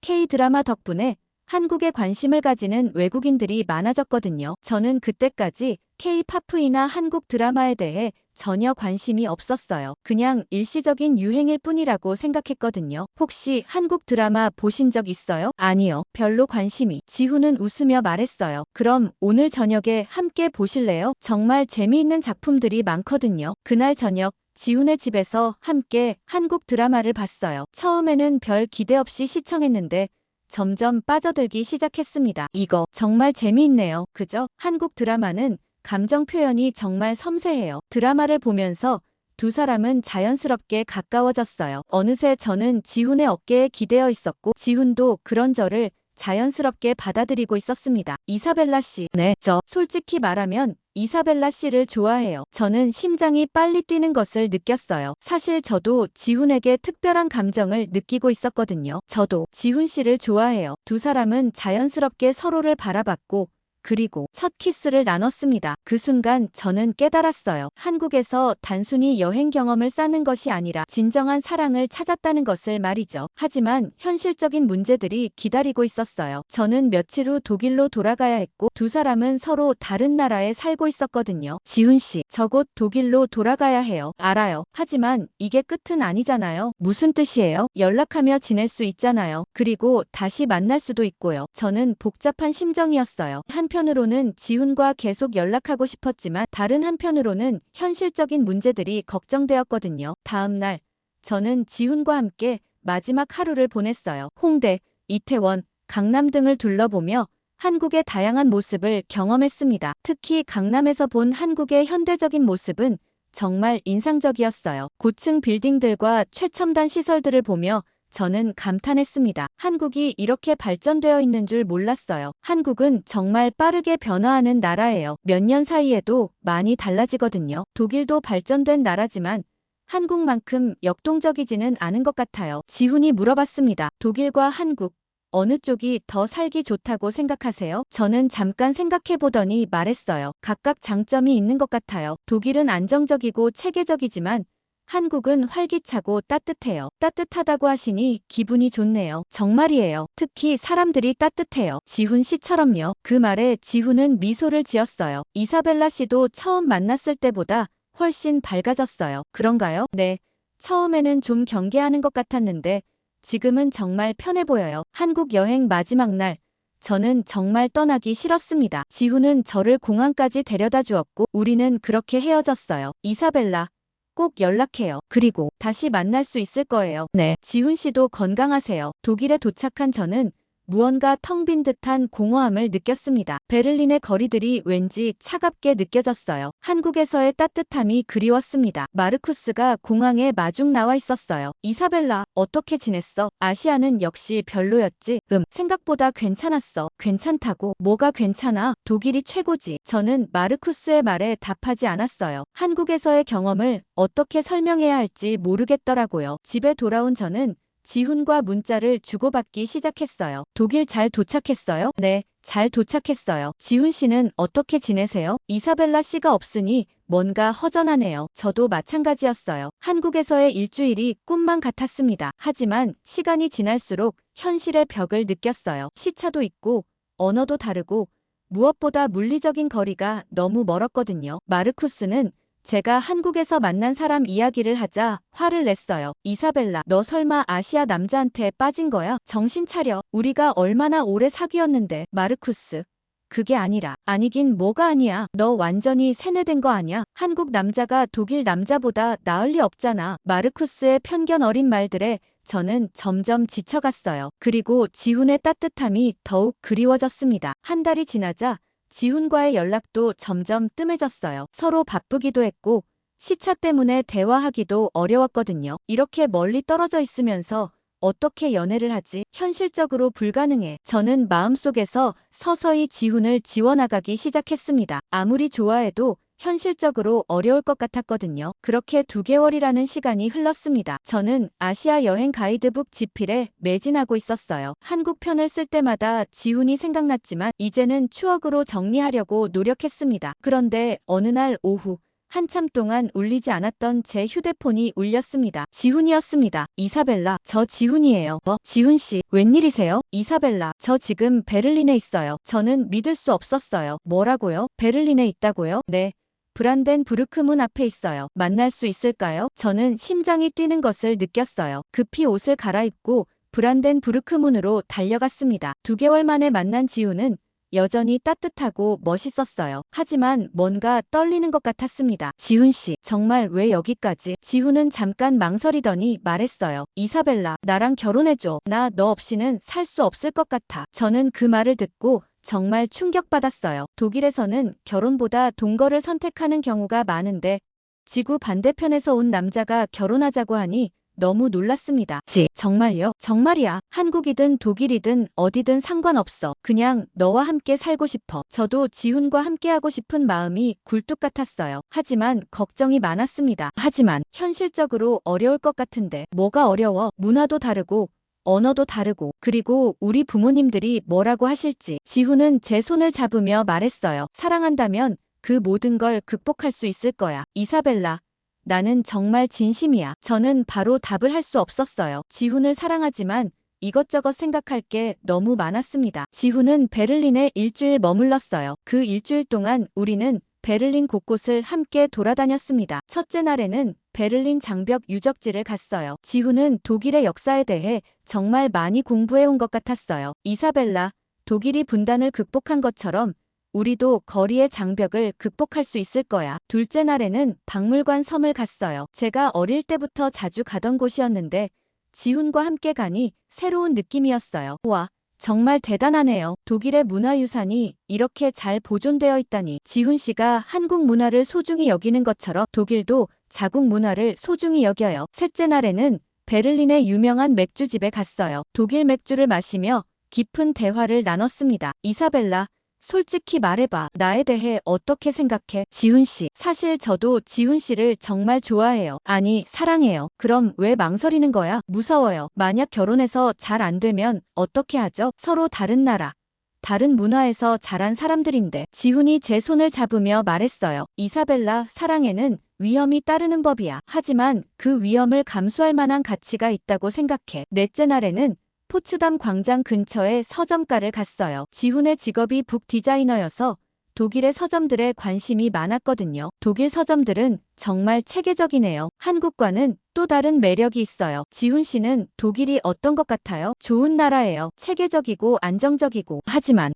K-드라마 덕분에 한국에 관심을 가지는 외국인들이 많아졌거든요. 저는 그때까지 K-팝이나 한국 드라마에 대해 전혀 관심이 없었어요. 그냥 일시적인 유행일 뿐이라고 생각했거든요. 혹시 한국 드라마 보신 적 있어요? 아니요. 별로 관심이. 지훈은 웃으며 말했어요. 그럼 오늘 저녁에 함께 보실래요? 정말 재미있는 작품들이 많거든요. 그날 저녁 지훈의 집에서 함께 한국 드라마를 봤어요. 처음에는 별 기대 없이 시청했는데 점점 빠져들기 시작했습니다. 이거 정말 재미있네요. 그죠? 한국 드라마는 감정 표현이 정말 섬세해요. 드라마를 보면서 두 사람은 자연스럽게 가까워졌어요. 어느새 저는 지훈의 어깨에 기대어 있었고 지훈도 그런 저를 자연스럽게 받아들이고 있었습니다. 이사벨라 씨, 네, 저 솔직히 말하면 이사벨라 씨를 좋아해요. 저는 심장이 빨리 뛰는 것을 느꼈어요. 사실 저도 지훈에게 특별한 감정을 느끼고 있었거든요. 저도 지훈 씨를 좋아해요. 두 사람은 자연스럽게 서로를 바라봤고 그리고 첫 키스를 나눴습니다. 그 순간 저는 깨달았어요. 한국에서 단순히 여행 경험을 쌓는 것이 아니라 진정한 사랑을 찾았다는 것을 말이죠. 하지만 현실적인 문제들이 기다리고 있었어요. 저는 며칠 후 독일로 돌아가야 했고 두 사람은 서로 다른 나라에 살고 있었거든요. 지훈 씨, 저 곧 독일로 돌아가야 해요. 알아요. 하지만 이게 끝은 아니잖아요. 무슨 뜻이에요? 연락하며 지낼 수 있잖아요. 그리고 다시 만날 수도 있고요. 저는 복잡한 심정이었어요. 한편으로는 지훈과 계속 연락하고 싶었지만 다른 한편으로는 현실적인 문제들이 걱정되었거든요. 다음 날 저는 지훈과 함께 마지막 하루를 보냈어요. 홍대, 이태원, 강남 등을 둘러보며 한국의 다양한 모습을 경험했습니다. 특히 강남에서 본 한국의 현대적인 모습은 정말 인상적이었어요. 고층 빌딩들과 최첨단 시설들을 보며 저는 감탄했습니다. 한국이 이렇게 발전되어 있는 줄 몰랐어요. 한국은 정말 빠르게 변화하는 나라예요. 몇 년 사이에도 많이 달라지거든요. 독일도 발전된 나라지만 한국만큼 역동적이지는 않은 것 같아요. 지훈이 물어봤습니다. 독일과 한국, 어느 쪽이 더 살기 좋다고 생각하세요? 저는 잠깐 생각해보더니 말했어요. 각각 장점이 있는 것 같아요. 독일은 안정적이고 체계적이지만 한국은 활기차고 따뜻해요. 따뜻하다고 하시니 기분이 좋네요. 정말이에요. 특히 사람들이 따뜻해요. 지훈 씨처럼요. 그 말에 지훈은 미소를 지었어요. 이사벨라 씨도 처음 만났을 때보다 훨씬 밝아졌어요. 그런가요? 네. 처음에는 좀 경계하는 것 같았는데 지금은 정말 편해 보여요. 한국 여행 마지막 날, 저는 정말 떠나기 싫었습니다. 지훈은 저를 공항까지 데려다 주었고 우리는 그렇게 헤어졌어요. 이사벨라, 꼭 연락해요. 그리고 다시 만날 수 있을 거예요. 네. 지훈 씨도 건강하세요. 독일에 도착한 저는 무언가 텅 빈 듯한 공허함을 느꼈습니다. 베를린의 거리들이 왠지 차갑게 느껴졌어요. 한국에서의 따뜻함이 그리웠습니다. 마르쿠스가 공항에 마중 나와 있었어요. 이사벨라, 어떻게 지냈어? 아시아는 역시 별로였지? 생각보다 괜찮았어. 괜찮다고? 뭐가 괜찮아? 독일이 최고지. 저는 마르쿠스의 말에 답하지 않았어요. 한국에서의 경험을 어떻게 설명해야 할지 모르겠더라고요. 집에 돌아온 저는 지훈과 문자를 주고받기 시작했어요. 독일 잘 도착했어요? 네, 잘 도착했어요. 지훈 씨는 어떻게 지내세요? 이사벨라 씨가 없으니 뭔가 허전하네요. 저도 마찬가지였어요. 한국에서의 일주일이 꿈만 같았습니다. 하지만 시간이 지날수록 현실의 벽을 느꼈어요. 시차도 있고 언어도 다르고 무엇보다 물리적인 거리가 너무 멀었거든요. 마르쿠스는 제가 한국에서 만난 사람 이야기를 하자 화를 냈어요. 이사벨라, 너 설마 아시아 남자한테 빠진 거야? 정신 차려. 우리가 얼마나 오래 사귀었는데. 마르쿠스, 그게 아니라. 아니긴 뭐가 아니야. 너 완전히 세뇌된 거 아니야? 한국 남자가 독일 남자보다 나을 리 없잖아. 마르쿠스의 편견 어린 말들에 저는 점점 지쳐갔어요. 그리고 지훈의 따뜻함이 더욱 그리워졌습니다. 한 달이 지나자 지훈과의 연락도 점점 뜸해졌어요. 서로 바쁘기도 했고 시차 때문에 대화하기도 어려웠거든요. 이렇게 멀리 떨어져 있으면서 어떻게 연애를 하지? 현실적으로 불가능해. 저는 마음속에서 서서히 지훈을 지워나가기 시작했습니다. 아무리 좋아해도 현실적으로 어려울 것 같았거든요. 그렇게 2개월이라는 시간이 흘렀습니다. 저는 아시아 여행 가이드북 지필에 매진하고 있었어요. 한국 편을 쓸 때마다 지훈이 생각났지만 이제는 추억으로 정리하려고 노력했습니다. 그런데 어느 날 오후 한참 동안 울리지 않았던 제 휴대폰이 울렸습니다. 지훈이었습니다. 이사벨라, 저 지훈이에요. 지훈 씨, 웬일이세요? 이사벨라, 저 지금 베를린에 있어요. 저는 믿을 수 없었어요. 뭐라고요? 베를린에 있다고요? 네. 브란덴부르크 문 앞에 있어요. 만날 수 있을까요? 저는 심장이 뛰는 것을 느꼈어요. 급히 옷을 갈아입고 브란덴부르크 문으로 달려갔습니다. 2개월 만에 만난 지훈은 여전히 따뜻하고 멋있었어요. 하지만 뭔가 떨리는 것 같았습니다. 지훈 씨, 정말 왜 여기까지? 지훈은 잠깐 망설이더니 말했어요. 이사벨라, 나랑 결혼해줘. 나 너 없이는 살 수 없을 것 같아. 저는 그 말을 듣고 정말 충격받았어요. 독일에서는 결혼보다 동거를 선택하는 경우가 많은데 지구 반대편에서 온 남자가 결혼하자고 하니 너무 놀랐습니다. 정말요? 정말이야. 한국이든 독일이든 어디든 상관없어. 그냥 너와 함께 살고 싶어. 저도 지훈과 함께하고 싶은 마음이 굴뚝 같았어요. 하지만 걱정이 많았습니다. 하지만 현실적으로 어려울 것 같은데. 뭐가 어려워? 문화도 다르고 언어도 다르고 그리고 우리 부모님들이 뭐라고 하실지. 지훈은 제 손을 잡으며 말했어요. 사랑한다면 그 모든 걸 극복할 수 있을 거야. 이사벨라, 나는 정말 진심이야. 저는 바로 답을 할 수 없었어요. 지훈을 사랑하지만 이것저것 생각할 게 너무 많았습니다. 지훈은 베를린에 일주일 머물렀어요. 그 일주일 동안 우리는 베를린 곳곳을 함께 돌아다녔습니다. 첫째 날에는 베를린 장벽 유적지를 갔어요. 지훈은 독일의 역사에 대해 정말 많이 공부해온 것 같았어요. 이사벨라, 독일이 분단을 극복한 것처럼 우리도 거리의 장벽을 극복할 수 있을 거야. 둘째 날에는 박물관 섬을 갔어요. 제가 어릴 때부터 자주 가던 곳이었는데 지훈과 함께 가니 새로운 느낌이었어요. 와, 정말 대단하네요. 독일의 문화유산이 이렇게 잘 보존되어 있다니. 지훈 씨가 한국 문화를 소중히 여기는 것처럼 독일도 자국 문화를 소중히 여겨요. 셋째 날에는 베를린의 유명한 맥주집에 갔어요. 독일 맥주를 마시며 깊은 대화를 나눴습니다. 이사벨라, 솔직히 말해봐. 나에 대해 어떻게 생각해? 지훈 씨. 사실 저도 지훈 씨를 정말 좋아해요. 아니, 사랑해요. 그럼 왜 망설이는 거야? 무서워요. 만약 결혼해서 잘 안 되면 어떻게 하죠? 서로 다른 나라, 다른 문화에서 자란 사람들인데. 지훈이 제 손을 잡으며 말했어요. 이사벨라, 사랑에는 위험이 따르는 법이야. 하지만 그 위험을 감수할 만한 가치가 있다고 생각해. 넷째 날에는 포츠담 광장 근처의 서점가를 갔어요. 지훈의 직업이 북 디자이너여서 독일의 서점들에 관심이 많았거든요. 독일 서점들은 정말 체계적이네요. 한국과는 또 다른 매력이 있어요. 지훈 씨는 독일이 어떤 것 같아요? 좋은 나라예요. 체계적이고 안정적이고. 하지만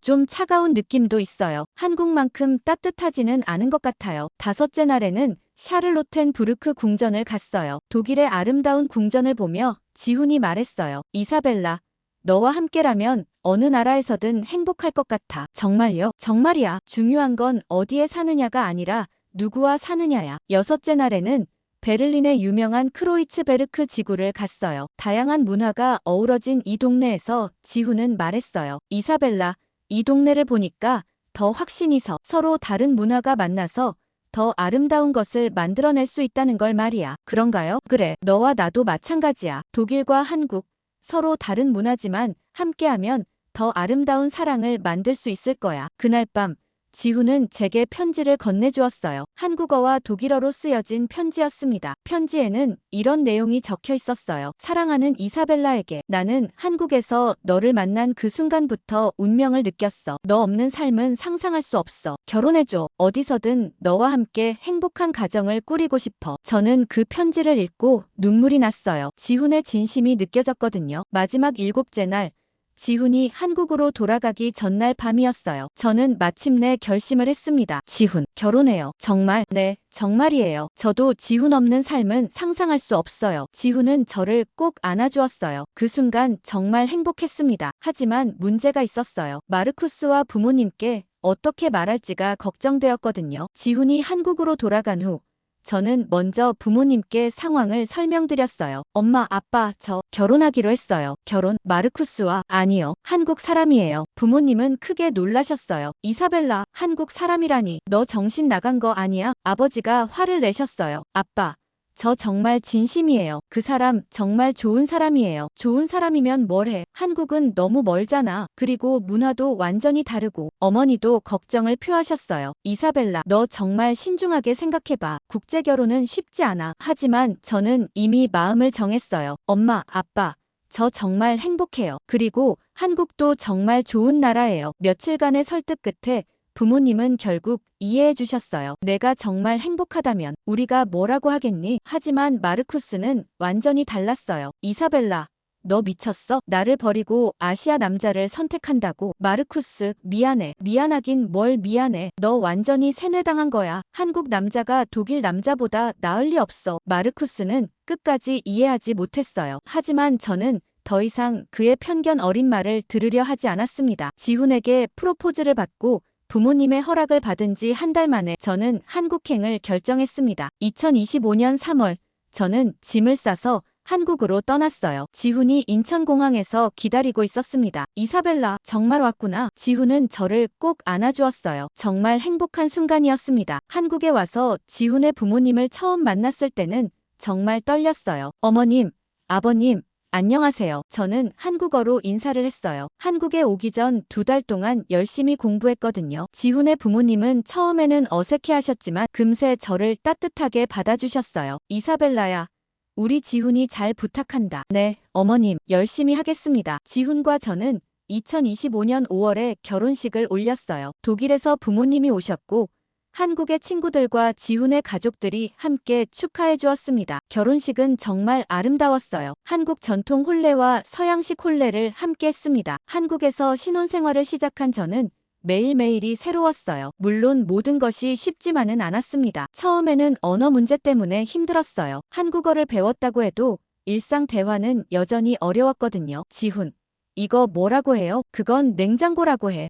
좀 차가운 느낌도 있어요. 한국만큼 따뜻하지는 않은 것 같아요. 다섯째 날에는 샤를로텐부르크 궁전을 갔어요. 독일의 아름다운 궁전을 보며 지훈이 말했어요. 이사벨라, 너와 함께라면 어느 나라에서든 행복할 것 같아. 정말요? 정말이야. 중요한 건 어디에 사느냐가 아니라 누구와 사느냐야. 여섯째 날에는 베를린의 유명한 크로이츠베르크 지구를 갔어요. 다양한 문화가 어우러진 이 동네에서 지훈은 말했어요. 이사벨라, 이 동네를 보니까 더 확신이 서. 서로 다른 문화가 만나서 더 아름다운 것을 만들어낼 수 있다는 걸 말이야. 그런가요? 그래, 너와 나도 마찬가지야. 독일과 한국, 서로 다른 문화지만 함께하면 더 아름다운 사랑을 만들 수 있을 거야. 그날 밤 지훈은 제게 편지를 건네주었어요. 한국어와 독일어로 쓰여진 편지였습니다. 편지에는 이런 내용이 적혀 있었어요. 사랑하는 이사벨라에게, 나는 한국에서 너를 만난 그 순간부터 운명을 느꼈어. 너 없는 삶은 상상할 수 없어. 결혼해줘. 어디서든 너와 함께 행복한 가정을 꾸리고 싶어. 저는 그 편지를 읽고 눈물이 났어요. 지훈의 진심이 느껴졌거든요. 마지막 일곱째 날 지훈이 한국으로 돌아가기 전날 밤이었어요. 저는 마침내 결심을 했습니다. 지훈, 결혼해요. 정말? 네, 정말이에요. 저도 지훈 없는 삶은 상상할 수 없어요. 지훈은 저를 꼭 안아주었어요. 그 순간 정말 행복했습니다. 하지만 문제가 있었어요. 마르쿠스와 부모님께 어떻게 말할지가 걱정되었거든요. 지훈이 한국으로 돌아간 후 저는 먼저 부모님께 상황을 설명드렸어요. 엄마, 아빠, 저 결혼하기로 했어요. 결혼? 마르쿠스와? 아니요. 한국 사람이에요. 부모님은 크게 놀라셨어요. 이사벨라, 한국 사람이라니. 너 정신 나간 거 아니야? 아버지가 화를 내셨어요. 아빠, 저 정말 진심이에요. 그 사람 정말 좋은 사람이에요. 좋은 사람이면 뭘 해? 한국은 너무 멀잖아. 그리고 문화도 완전히 다르고. 어머니도 걱정을 표하셨어요. 이사벨라, 너 정말 신중하게 생각해봐. 국제결혼은 쉽지 않아. 하지만 저는 이미 마음을 정했어요. 엄마, 아빠, 저 정말 행복해요. 그리고 한국도 정말 좋은 나라예요. 며칠간의 설득 끝에 부모님은 결국 이해해 주셨어요. 내가 정말 행복하다면 우리가 뭐라고 하겠니? 하지만 마르쿠스는 완전히 달랐어요. 이사벨라, 너 미쳤어? 나를 버리고 아시아 남자를 선택한다고? 마르쿠스, 미안해. 미안하긴 뭘 미안해. 너 완전히 세뇌당한 거야. 한국 남자가 독일 남자보다 나을 리 없어. 마르쿠스는 끝까지 이해하지 못했어요. 하지만 저는 더 이상 그의 편견 어린 말을 들으려 하지 않았습니다. 지훈에게 프로포즈를 받고 부모님의 허락을 받은 지 한 달 만에 저는 한국행을 결정했습니다. 2025년 3월, 저는 짐을 싸서 한국으로 떠났어요. 지훈이 인천공항에서 기다리고 있었습니다. 이사벨라, 정말 왔구나. 지훈은 저를 꼭 안아주었어요. 정말 행복한 순간이었습니다. 한국에 와서 지훈의 부모님을 처음 만났을 때는 정말 떨렸어요. 어머님, 아버님, 안녕하세요. 저는 한국어로 인사를 했어요. 한국에 오기 전 2달 동안 열심히 공부했거든요. 지훈의 부모님은 처음에는 어색해하셨지만 금세 저를 따뜻하게 받아주셨어요. 이사벨라야, 우리 지훈이 잘 부탁한다. 네, 어머님, 열심히 하겠습니다. 지훈과 저는 2025년 5월에 결혼식을 올렸어요. 독일에서 부모님이 오셨고 한국의 친구들과 지훈의 가족들이 함께 축하해 주었습니다. 결혼식은 정말 아름다웠어요. 한국 전통 혼례와 서양식 혼례를 함께 했습니다. 한국에서 신혼생활을 시작한 저는 매일매일이 새로웠어요. 물론 모든 것이 쉽지만은 않았습니다. 처음에는 언어 문제 때문에 힘들었어요. 한국어를 배웠다고 해도 일상 대화는 여전히 어려웠거든요. 지훈, 이거 뭐라고 해요? 그건 냉장고라고 해.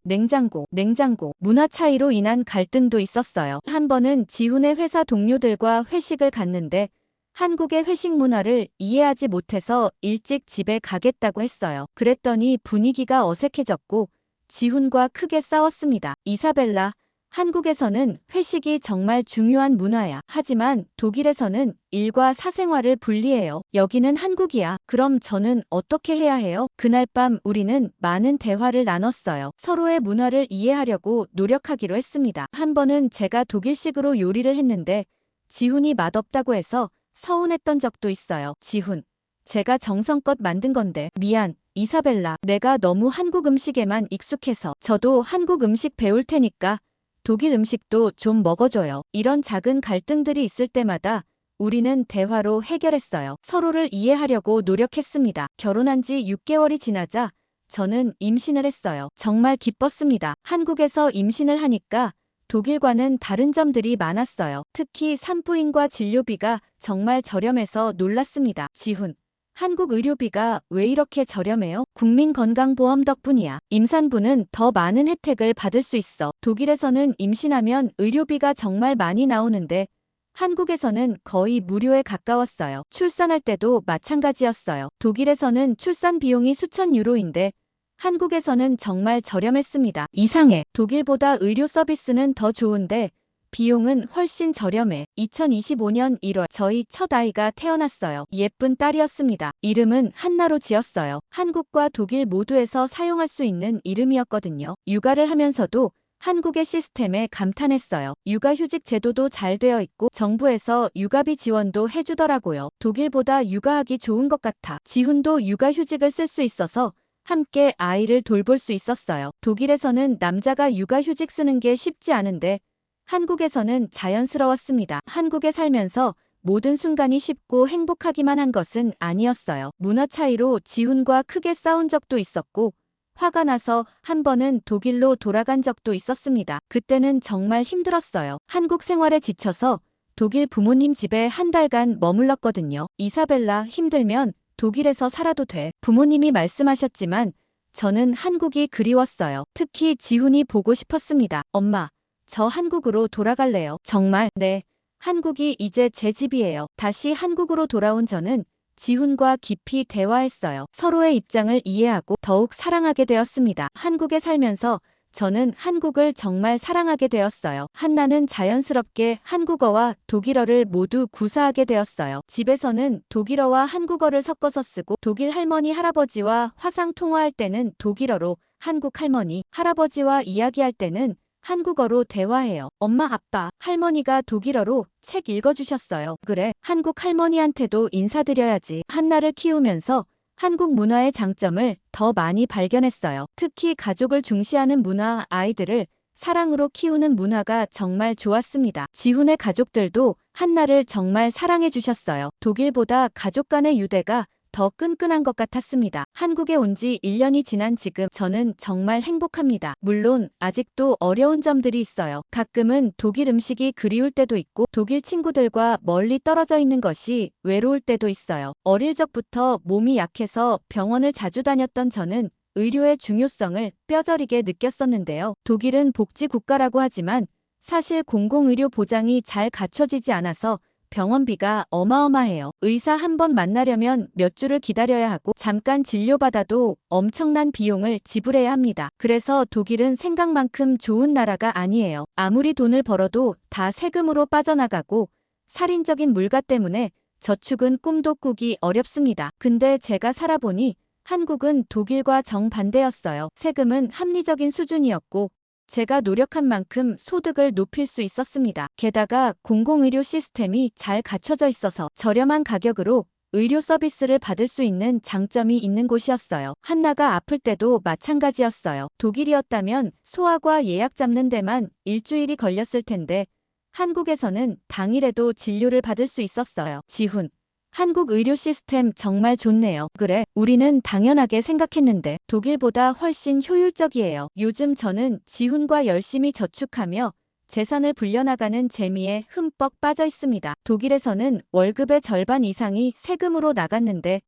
냉장고. 문화 차이로 인한 갈등도 있었어요. 한 번은 지훈의 회사 동료들과 회식을 갔는데 한국의 회식 문화를 이해하지 못해서 일찍 집에 가겠다고 했어요. 그랬더니 분위기가 어색해졌고 지훈과 크게 싸웠습니다. 이사벨라, 한국에서는 회식이 정말 중요한 문화야. 하지만 독일에서는 일과 사생활을 분리해요. 여기는 한국이야. 그럼 저는 어떻게 해야 해요? 그날 밤 우리는 많은 대화를 나눴어요. 서로의 문화를 이해하려고 노력하기로 했습니다. 한 번은 제가 독일식으로 요리를 했는데 지훈이 맛없다고 해서 서운했던 적도 있어요. 지훈, 제가 정성껏 만든 건데 미안. 이사벨라, 내가 너무 한국 음식에만 익숙해서. 저도 한국 음식 배울 테니까 독일 음식도 좀 먹어줘요. 이런 작은 갈등들이 있을 때마다 우리는 대화로 해결했어요. 서로를 이해하려고 노력했습니다. 결혼한 지 6개월이 지나자 저는 임신을 했어요. 정말 기뻤습니다. 한국에서 임신을 하니까 독일과는 다른 점들이 많았어요. 특히 산부인과 진료비가 정말 저렴해서 놀랐습니다. 지훈, 한국 의료비가 왜 이렇게 저렴해요? 국민건강보험 덕분이야. 임산부는 더 많은 혜택을 받을 수 있어. 독일에서는 임신하면 의료비가 정말 많이 나오는데 한국에서는 거의 무료에 가까웠어요. 출산할 때도 마찬가지였어요. 독일에서는 출산 비용이 수천 유로인데 한국에서는 정말 저렴했습니다. 이상해. 독일보다 의료 서비스는 더 좋은데 비용은 훨씬 저렴해. 2025년 1월 저희 첫 아이가 태어났어요. 예쁜 딸이었습니다. 이름은 한나로 지었어요. 한국과 독일 모두에서 사용할 수 있는 이름이었거든요. 육아를 하면서도 한국의 시스템에 감탄했어요. 육아휴직 제도도 잘 되어 있고 정부에서 육아비 지원도 해주더라고요. 독일보다 육아하기 좋은 것 같아. 지훈도 육아휴직을 쓸 수 있어서 함께 아이를 돌볼 수 있었어요. 독일에서는 남자가 육아휴직 쓰는 게 쉽지 않은데 한국에서는 자연스러웠습니다. 한국에 살면서 모든 순간이 쉽고 행복하기만 한 것은 아니었어요. 문화 차이로 지훈과 크게 싸운 적도 있었고 화가 나서 한 번은 독일로 돌아간 적도 있었습니다. 그때는 정말 힘들었어요. 한국 생활에 지쳐서 독일 부모님 집에 한 달간 머물렀거든요. 이사벨라, 힘들면 독일에서 살아도 돼. 부모님이 말씀하셨지만 저는 한국이 그리웠어요. 특히 지훈이 보고 싶었습니다. 엄마, 저 한국으로 돌아갈래요. 정말? 네. 한국이 이제 제 집이에요. 다시 한국으로 돌아온 저는 지훈과 깊이 대화했어요. 서로의 입장을 이해하고 더욱 사랑하게 되었습니다. 한국에 살면서 저는 한국을 정말 사랑하게 되었어요. 한나는 자연스럽게 한국어와 독일어를 모두 구사하게 되었어요. 집에서는 독일어와 한국어를 섞어서 쓰고 독일 할머니 할아버지와 화상 통화할 때는 독일어로, 한국 할머니 할아버지와 이야기할 때는 한국어로 대화해요. 엄마, 아빠, 할머니가 독일어로 책 읽어주셨어요. 그래, 한국 할머니한테도 인사드려야지. 한나를 키우면서 한국 문화의 장점을 더 많이 발견했어요. 특히 가족을 중시하는 문화, 아이들을 사랑으로 키우는 문화가 정말 좋았습니다. 지훈의 가족들도 한나를 정말 사랑해 주셨어요. 독일보다 가족 간의 유대가 더 끈끈한 것 같았습니다. 한국에 온 지 1년이 지난 지금 저는 정말 행복합니다. 물론 아직도 어려운 점들이 있어요. 가끔은 독일 음식이 그리울 때도 있고 독일 친구들과 멀리 떨어져 있는 것이 외로울 때도 있어요. 어릴 적부터 몸이 약해서 병원을 자주 다녔던 저는 의료의 중요성을 뼈저리게 느꼈었는데요. 독일은 복지국가라고 하지만 사실 공공의료 보장이 잘 갖춰지지 않아서 병원비가 어마어마해요. 의사 한 번 만나려면 몇 주를 기다려야 하고 잠깐 진료받아도 엄청난 비용을 지불해야 합니다. 그래서 독일은 생각만큼 좋은 나라가 아니에요. 아무리 돈을 벌어도 다 세금으로 빠져나가고 살인적인 물가 때문에 저축은 꿈도 꾸기 어렵습니다. 근데 제가 살아보니 한국은 독일과 정반대였어요. 세금은 합리적인 수준이었고 제가 노력한 만큼 소득을 높일 수 있었습니다. 게다가 공공의료 시스템이 잘 갖춰져 있어서 저렴한 가격으로 의료 서비스를 받을 수 있는 장점이 있는 곳이었어요. 한나가 아플 때도 마찬가지였어요. 독일이었다면 소아과 예약 잡는 데만 일주일이 걸렸을 텐데 한국에서는 당일에도 진료를 받을 수 있었어요. 지훈. 한국 의료 시스템 정말 좋네요. 그래, 우리는 당연하게 생각했는데 독일보다 훨씬 효율적이에요. 요즘 저는 지훈과 열심히 저축하며 재산을 불려나가는 재미에 흠뻑 빠져 있습니다. 독일에서는 월급의 절반 이상이 세금으로 나갔는데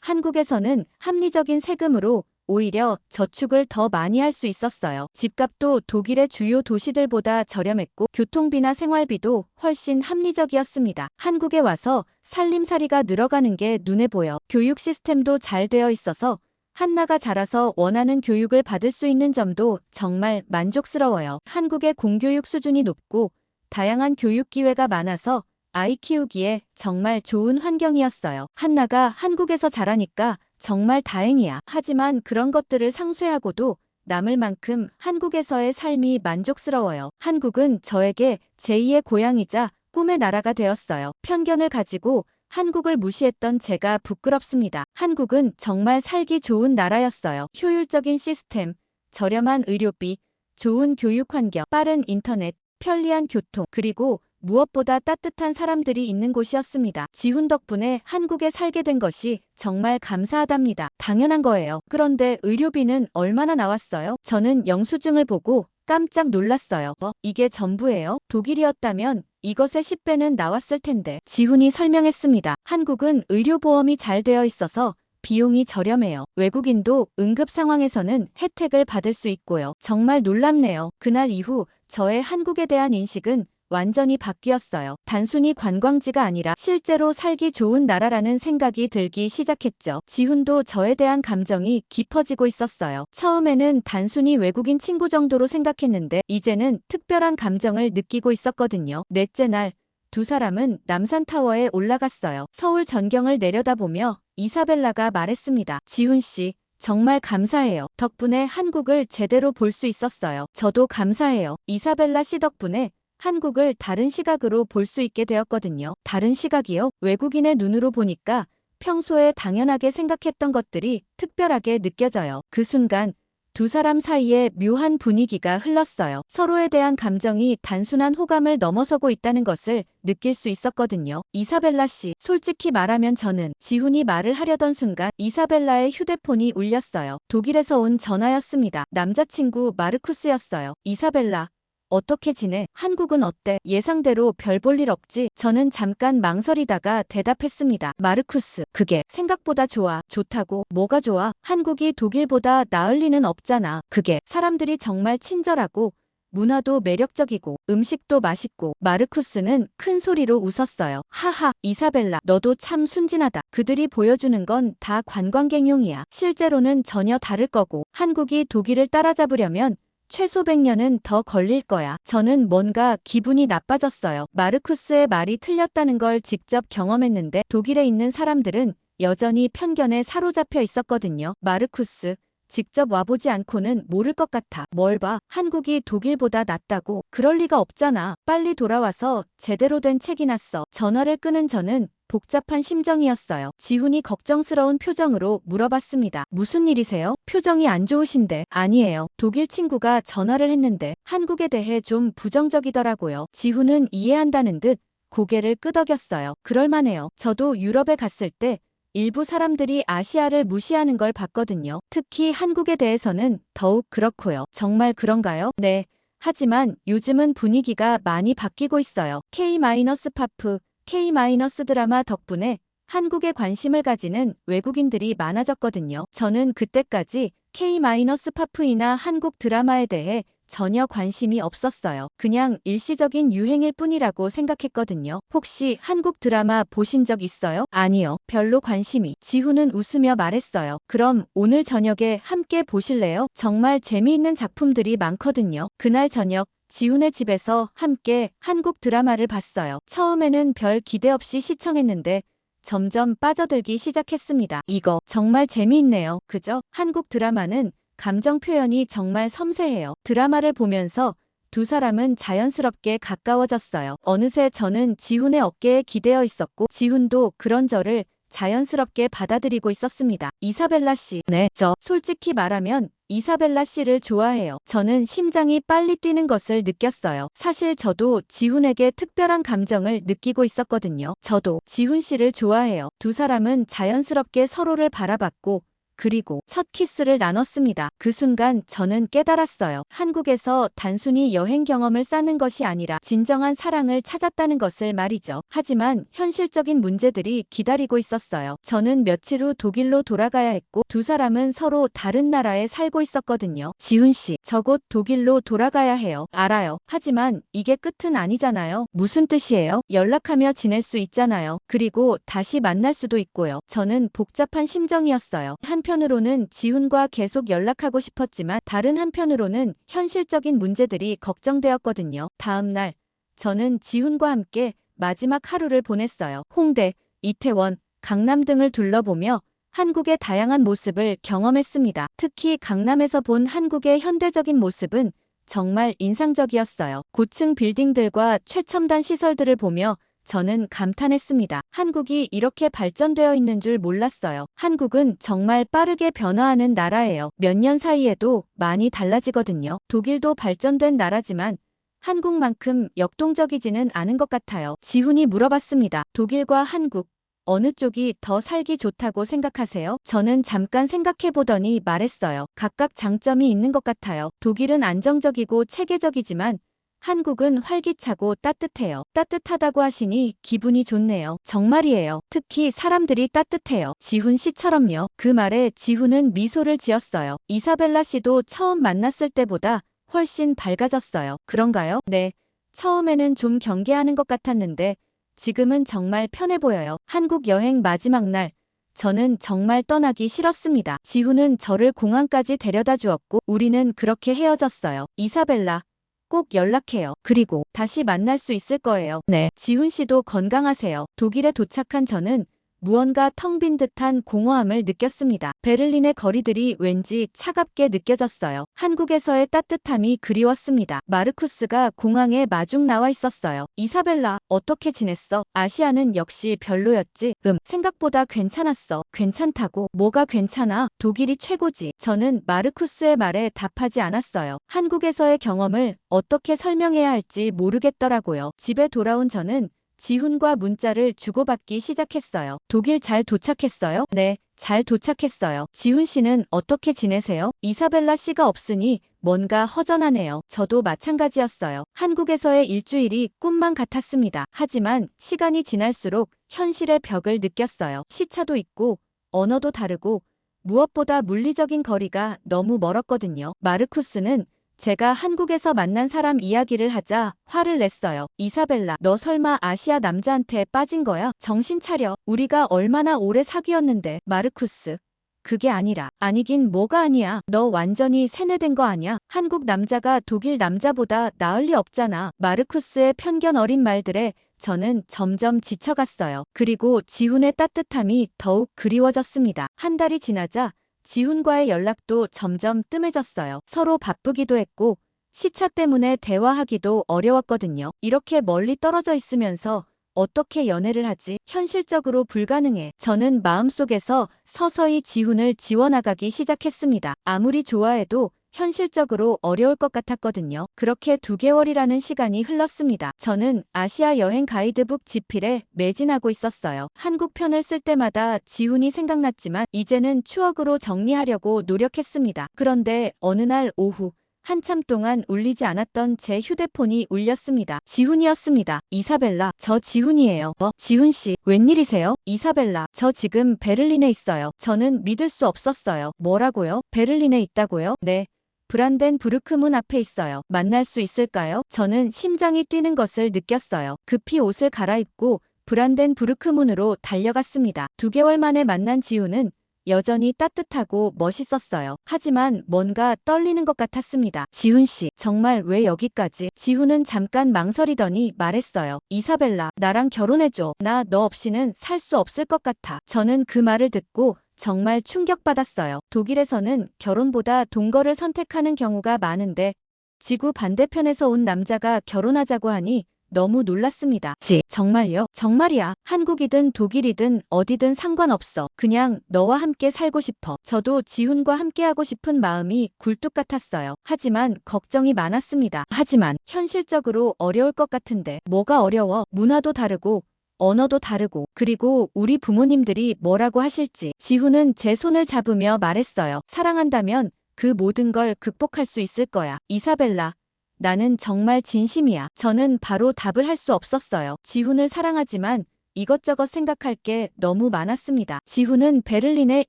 한국에서는 합리적인 세금으로 오히려 저축을 더 많이 할 수 있었어요. 집값도 독일의 주요 도시들보다 저렴했고 교통비나 생활비도 훨씬 합리적이었습니다. 한국에 와서 살림살이가 늘어가는 게 눈에 보여. 교육 시스템도 잘 되어 있어서 한나가 자라서 원하는 교육을 받을 수 있는 점도 정말 만족스러워요. 한국의 공교육 수준이 높고 다양한 교육 기회가 많아서 아이 키우기에 정말 좋은 환경이었어요. 한나가 한국에서 자라니까 정말 다행이야. 하지만 그런 것들을 상쇄하고도 남을 만큼 한국에서의 삶이 만족스러워요. 한국은 저에게 제2의 고향이자 꿈의 나라가 되었어요. 편견을 가지고 한국을 무시했던 제가 부끄럽습니다. 한국은 정말 살기 좋은 나라였어요. 효율적인 시스템, 저렴한 의료비, 좋은 교육 환경, 빠른 인터넷, 편리한 교통, 그리고 무엇보다 따뜻한 사람들이 있는 곳이었습니다. 지훈 덕분에 한국에 살게 된 것이 정말 감사하답니다. 당연한 거예요. 그런데 의료비는 얼마나 나왔어요? 저는 영수증을 보고 깜짝 놀랐어요. 이게 전부예요? 독일이었다면 이것의 10배는 나왔을 텐데. 지훈이 설명했습니다. 한국은 의료보험이 잘 되어 있어서 비용이 저렴해요. 외국인도 응급 상황에서는 혜택을 받을 수 있고요. 정말 놀랍네요. 그날 이후 저의 한국에 대한 인식은 완전히 바뀌었어요. 단순히 관광지가 아니라 실제로 살기 좋은 나라라는 생각이 들기 시작했죠. 지훈도 저에 대한 감정이 깊어지고 있었어요. 처음에는 단순히 외국인 친구 정도로 생각했는데 이제는 특별한 감정을 느끼고 있었거든요. 넷째 날, 두 사람은 남산타워에 올라갔어요. 서울 전경을 내려다보며 이사벨라가 말했습니다. 지훈 씨, 정말 감사해요. 덕분에 한국을 제대로 볼 수 있었어요. 저도 감사해요. 이사벨라 씨 덕분에 한국을 다른 시각으로 볼 수 있게 되었거든요. 다른 시각이요? 외국인의 눈으로 보니까 평소에 당연하게 생각했던 것들이 특별하게 느껴져요. 그 순간 두 사람 사이에 묘한 분위기가 흘렀어요. 서로에 대한 감정이 단순한 호감을 넘어서고 있다는 것을 느낄 수 있었거든요. 이사벨라 씨, 솔직히 말하면 저는 지훈이 말을 하려던 순간 이사벨라의 휴대폰이 울렸어요. 독일에서 온 전화였습니다. 남자친구 마르쿠스였어요. 이사벨라. 어떻게 지내? 한국은 어때? 예상대로 별 볼 일 없지? 저는 잠깐 망설이다가 대답했습니다. 마르쿠스, 그게 생각보다 좋아. 좋다고? 뭐가 좋아? 한국이 독일보다 나을 리는 없잖아. 그게 사람들이 정말 친절하고 문화도 매력적이고 음식도 맛있고. 마르쿠스는 큰 소리로 웃었어요. 하하, 이사벨라, 너도 참 순진하다. 그들이 보여주는 건 다 관광객용이야. 실제로는 전혀 다를 거고 한국이 독일을 따라잡으려면 최소 100년은 더 걸릴 거야. 저는 뭔가 기분이 나빠졌어요. 마르쿠스의 말이 틀렸다는 걸 직접 경험했는데 독일에 있는 사람들은 여전히 편견에 사로잡혀 있었거든요. 마르쿠스, 직접 와보지 않고는 모를 것 같아. 뭘 봐? 한국이 독일보다 낫다고? 그럴 리가 없잖아. 빨리 돌아와서 제대로 된 책이나 써. 전화를 끄는 저는 복잡한 심정이었어요. 지훈이 걱정스러운 표정으로 물어봤습니다. 무슨 일이세요? 표정이 안 좋으신데. 아니에요. 독일 친구가 전화를 했는데 한국에 대해 좀 부정적이더라고요. 지훈은 이해한다는 듯 고개를 끄덕였어요. 그럴만해요. 저도 유럽에 갔을 때 일부 사람들이 아시아를 무시하는 걸 봤거든요. 특히 한국에 대해서는 더욱 그렇고요. 정말 그런가요? 네. 하지만 요즘은 분위기가 많이 바뀌고 있어요. K-파프, K-드라마 덕분에 한국에 관심을 가지는 외국인들이 많아졌거든요. 저는 그때까지 K-파프이나 한국 드라마에 대해 전혀 관심이 없었어요. 그냥 일시적인 유행일 뿐이라고 생각했거든요. 혹시 한국 드라마 보신 적 있어요? 아니요. 별로 관심이. 지훈은 웃으며 말했어요. 그럼 오늘 저녁에 함께 보실래요? 정말 재미있는 작품들이 많거든요. 그날 저녁 지훈의 집에서 함께 한국 드라마를 봤어요. 처음에는 별 기대 없이 시청했는데 점점 빠져들기 시작했습니다. 이거 정말 재미있네요. 그죠? 한국 드라마는 감정 표현이 정말 섬세해요. 드라마를 보면서 두 사람은 자연스럽게 가까워졌어요. 어느새 저는 지훈의 어깨에 기대어 있었고 지훈도 그런 저를 자연스럽게 받아들이고 있었습니다. 이사벨라 씨, 네, 저 솔직히 말하면 이사벨라 씨를 좋아해요. 저는 심장이 빨리 뛰는 것을 느꼈어요. 사실 저도 지훈에게 특별한 감정을 느끼고 있었거든요. 저도 지훈 씨를 좋아해요. 두 사람은 자연스럽게 서로를 바라봤고 그리고 첫 키스를 나눴습니다. 그 순간 저는 깨달았어요. 한국에서 단순히 여행 경험을 쌓는 것이 아니라 진정한 사랑을 찾았다는 것을 말이죠. 하지만 현실적인 문제들이 기다리고 있었어요. 저는 며칠 후 독일로 돌아가야 했고 두 사람은 서로 다른 나라에 살고 있었거든요. 지훈 씨, 저 곧 독일로 돌아가야 해요. 알아요. 하지만 이게 끝은 아니잖아요. 무슨 뜻이에요? 연락하며 지낼 수 있잖아요. 그리고 다시 만날 수도 있고요. 저는 복잡한 심정이었어요. 한편으로는 지훈과 계속 연락하고 싶었지만 다른 한편으로는 현실적인 문제들이 걱정되었거든요. 다음 날 저는 지훈과 함께 마지막 하루를 보냈어요. 홍대, 이태원, 강남 등을 둘러보며 한국의 다양한 모습을 경험했습니다. 특히 강남에서 본 한국의 현대적인 모습은 정말 인상적이었어요. 고층 빌딩들과 최첨단 시설들을 보며 저는 감탄했습니다. 한국이 이렇게 발전되어 있는 줄 몰랐어요. 한국은 정말 빠르게 변화하는 나라예요. 몇 년 사이에도 많이 달라지거든요. 독일도 발전된 나라지만 한국만큼 역동적이지는 않은 것 같아요. 지훈이 물어봤습니다. 독일과 한국, 어느 쪽이 더 살기 좋다고 생각하세요? 저는 잠깐 생각해보더니 말했어요. 각각 장점이 있는 것 같아요. 독일은 안정적이고 체계적이지만 한국은 활기차고 따뜻해요. 따뜻하다고 하시니 기분이 좋네요. 정말이에요. 특히 사람들이 따뜻해요. 지훈 씨처럼요. 그 말에 지훈은 미소를 지었어요. 이사벨라 씨도 처음 만났을 때보다 훨씬 밝아졌어요. 그런가요? 네. 처음에는 좀 경계하는 것 같았는데 지금은 정말 편해 보여요. 한국 여행 마지막 날, 저는 정말 떠나기 싫었습니다. 지훈은 저를 공항까지 데려다 주었고 우리는 그렇게 헤어졌어요. 이사벨라, 꼭 연락해요. 그리고 다시 만날 수 있을 거예요. 네. 지훈 씨도 건강하세요. 독일에 도착한 저는 무언가 텅 빈 듯한 공허함을 느꼈습니다. 베를린의 거리들이 왠지 차갑게 느껴졌어요. 한국에서의 따뜻함이 그리웠습니다. 마르쿠스가 공항에 마중 나와 있었어요. 이사벨라, 어떻게 지냈어? 아시아는 역시 별로였지? 생각보다 괜찮았어. 괜찮다고? 뭐가 괜찮아? 독일이 최고지. 저는 마르쿠스의 말에 답하지 않았어요. 한국에서의 경험을 어떻게 설명해야 할지 모르겠더라고요. 집에 돌아온 저는 지훈과 문자를 주고받기 시작했어요. 독일 잘 도착했어요? 네, 잘 도착했어요. 지훈 씨는 어떻게 지내세요? 이사벨라 씨가 없으니 뭔가 허전하네요. 저도 마찬가지였어요. 한국에서의 일주일이 꿈만 같았습니다. 하지만 시간이 지날수록 현실의 벽을 느꼈어요. 시차도 있고 언어도 다르고 무엇보다 물리적인 거리가 너무 멀었거든요. 마르쿠스는 제가 한국에서 만난 사람 이야기를 하자 화를 냈어요. 이사벨라, 너 설마 아시아 남자한테 빠진 거야? 정신 차려. 우리가 얼마나 오래 사귀었는데. 마르쿠스, 그게 아니라. 아니긴 뭐가 아니야. 너 완전히 세뇌된 거 아니야? 한국 남자가 독일 남자보다 나을 리 없잖아. 마르쿠스의 편견 어린 말들에 저는 점점 지쳐갔어요. 그리고 지훈의 따뜻함이 더욱 그리워졌습니다. 한 달이 지나자 지훈과의 연락도 점점 뜸해졌어요. 서로 바쁘기도 했고 시차 때문에 대화하기도 어려웠거든요. 이렇게 멀리 떨어져 있으면서 어떻게 연애를 하지? 현실적으로 불가능해. 저는 마음속에서 서서히 지훈을 지워나가기 시작했습니다. 아무리 좋아해도 현실적으로 어려울 것 같았거든요. 그렇게 2개월이라는 시간이 흘렀습니다. 저는 아시아 여행 가이드북 지필에 매진하고 있었어요. 한국 편을 쓸 때마다 지훈이 생각났지만 이제는 추억으로 정리하려고 노력했습니다. 그런데 어느 날 오후 한참 동안 울리지 않았던 제 휴대폰이 울렸습니다. 지훈이었습니다. 이사벨라, 저 지훈이에요. 지훈 씨, 웬일이세요? 이사벨라, 저 지금 베를린에 있어요. 저는 믿을 수 없었어요. 뭐라고요? 베를린에 있다고요? 네. 브란덴부르크 문 앞에 있어요. 만날 수 있을까요? 저는 심장이 뛰는 것을 느꼈어요. 급히 옷을 갈아입고 브란덴부르크 문으로 달려갔습니다. 2개월 만에 만난 지훈은 여전히 따뜻하고 멋있었어요. 하지만 뭔가 떨리는 것 같았습니다. 지훈 씨, 정말 왜 여기까지? 지훈은 잠깐 망설이더니 말했어요. 이사벨라, 나랑 결혼해줘. 나 너 없이는 살 수 없을 것 같아. 저는 그 말을 듣고 정말 충격받았어요. 독일에서는 결혼보다 동거를 선택하는 경우가 많은데 지구 반대편에서 온 남자가 결혼하자고 하니 너무 놀랐습니다. 정말요? 정말이야. 한국이든 독일이든 어디든 상관없어. 그냥 너와 함께 살고 싶어. 저도 지훈과 함께하고 싶은 마음이 굴뚝 같았어요. 하지만 걱정이 많았습니다. 하지만 현실적으로 어려울 것 같은데. 뭐가 어려워? 문화도 다르고 언어도 다르고 그리고 우리 부모님들이 뭐라고 하실지. 지훈은 제 손을 잡으며 말했어요. 사랑한다면 그 모든 걸 극복할 수 있을 거야. 이사벨라. 나는 정말 진심이야. 저는 바로 답을 할 수 없었어요. 지훈을 사랑하지만 이것저것 생각할 게 너무 많았습니다. 지훈은 베를린에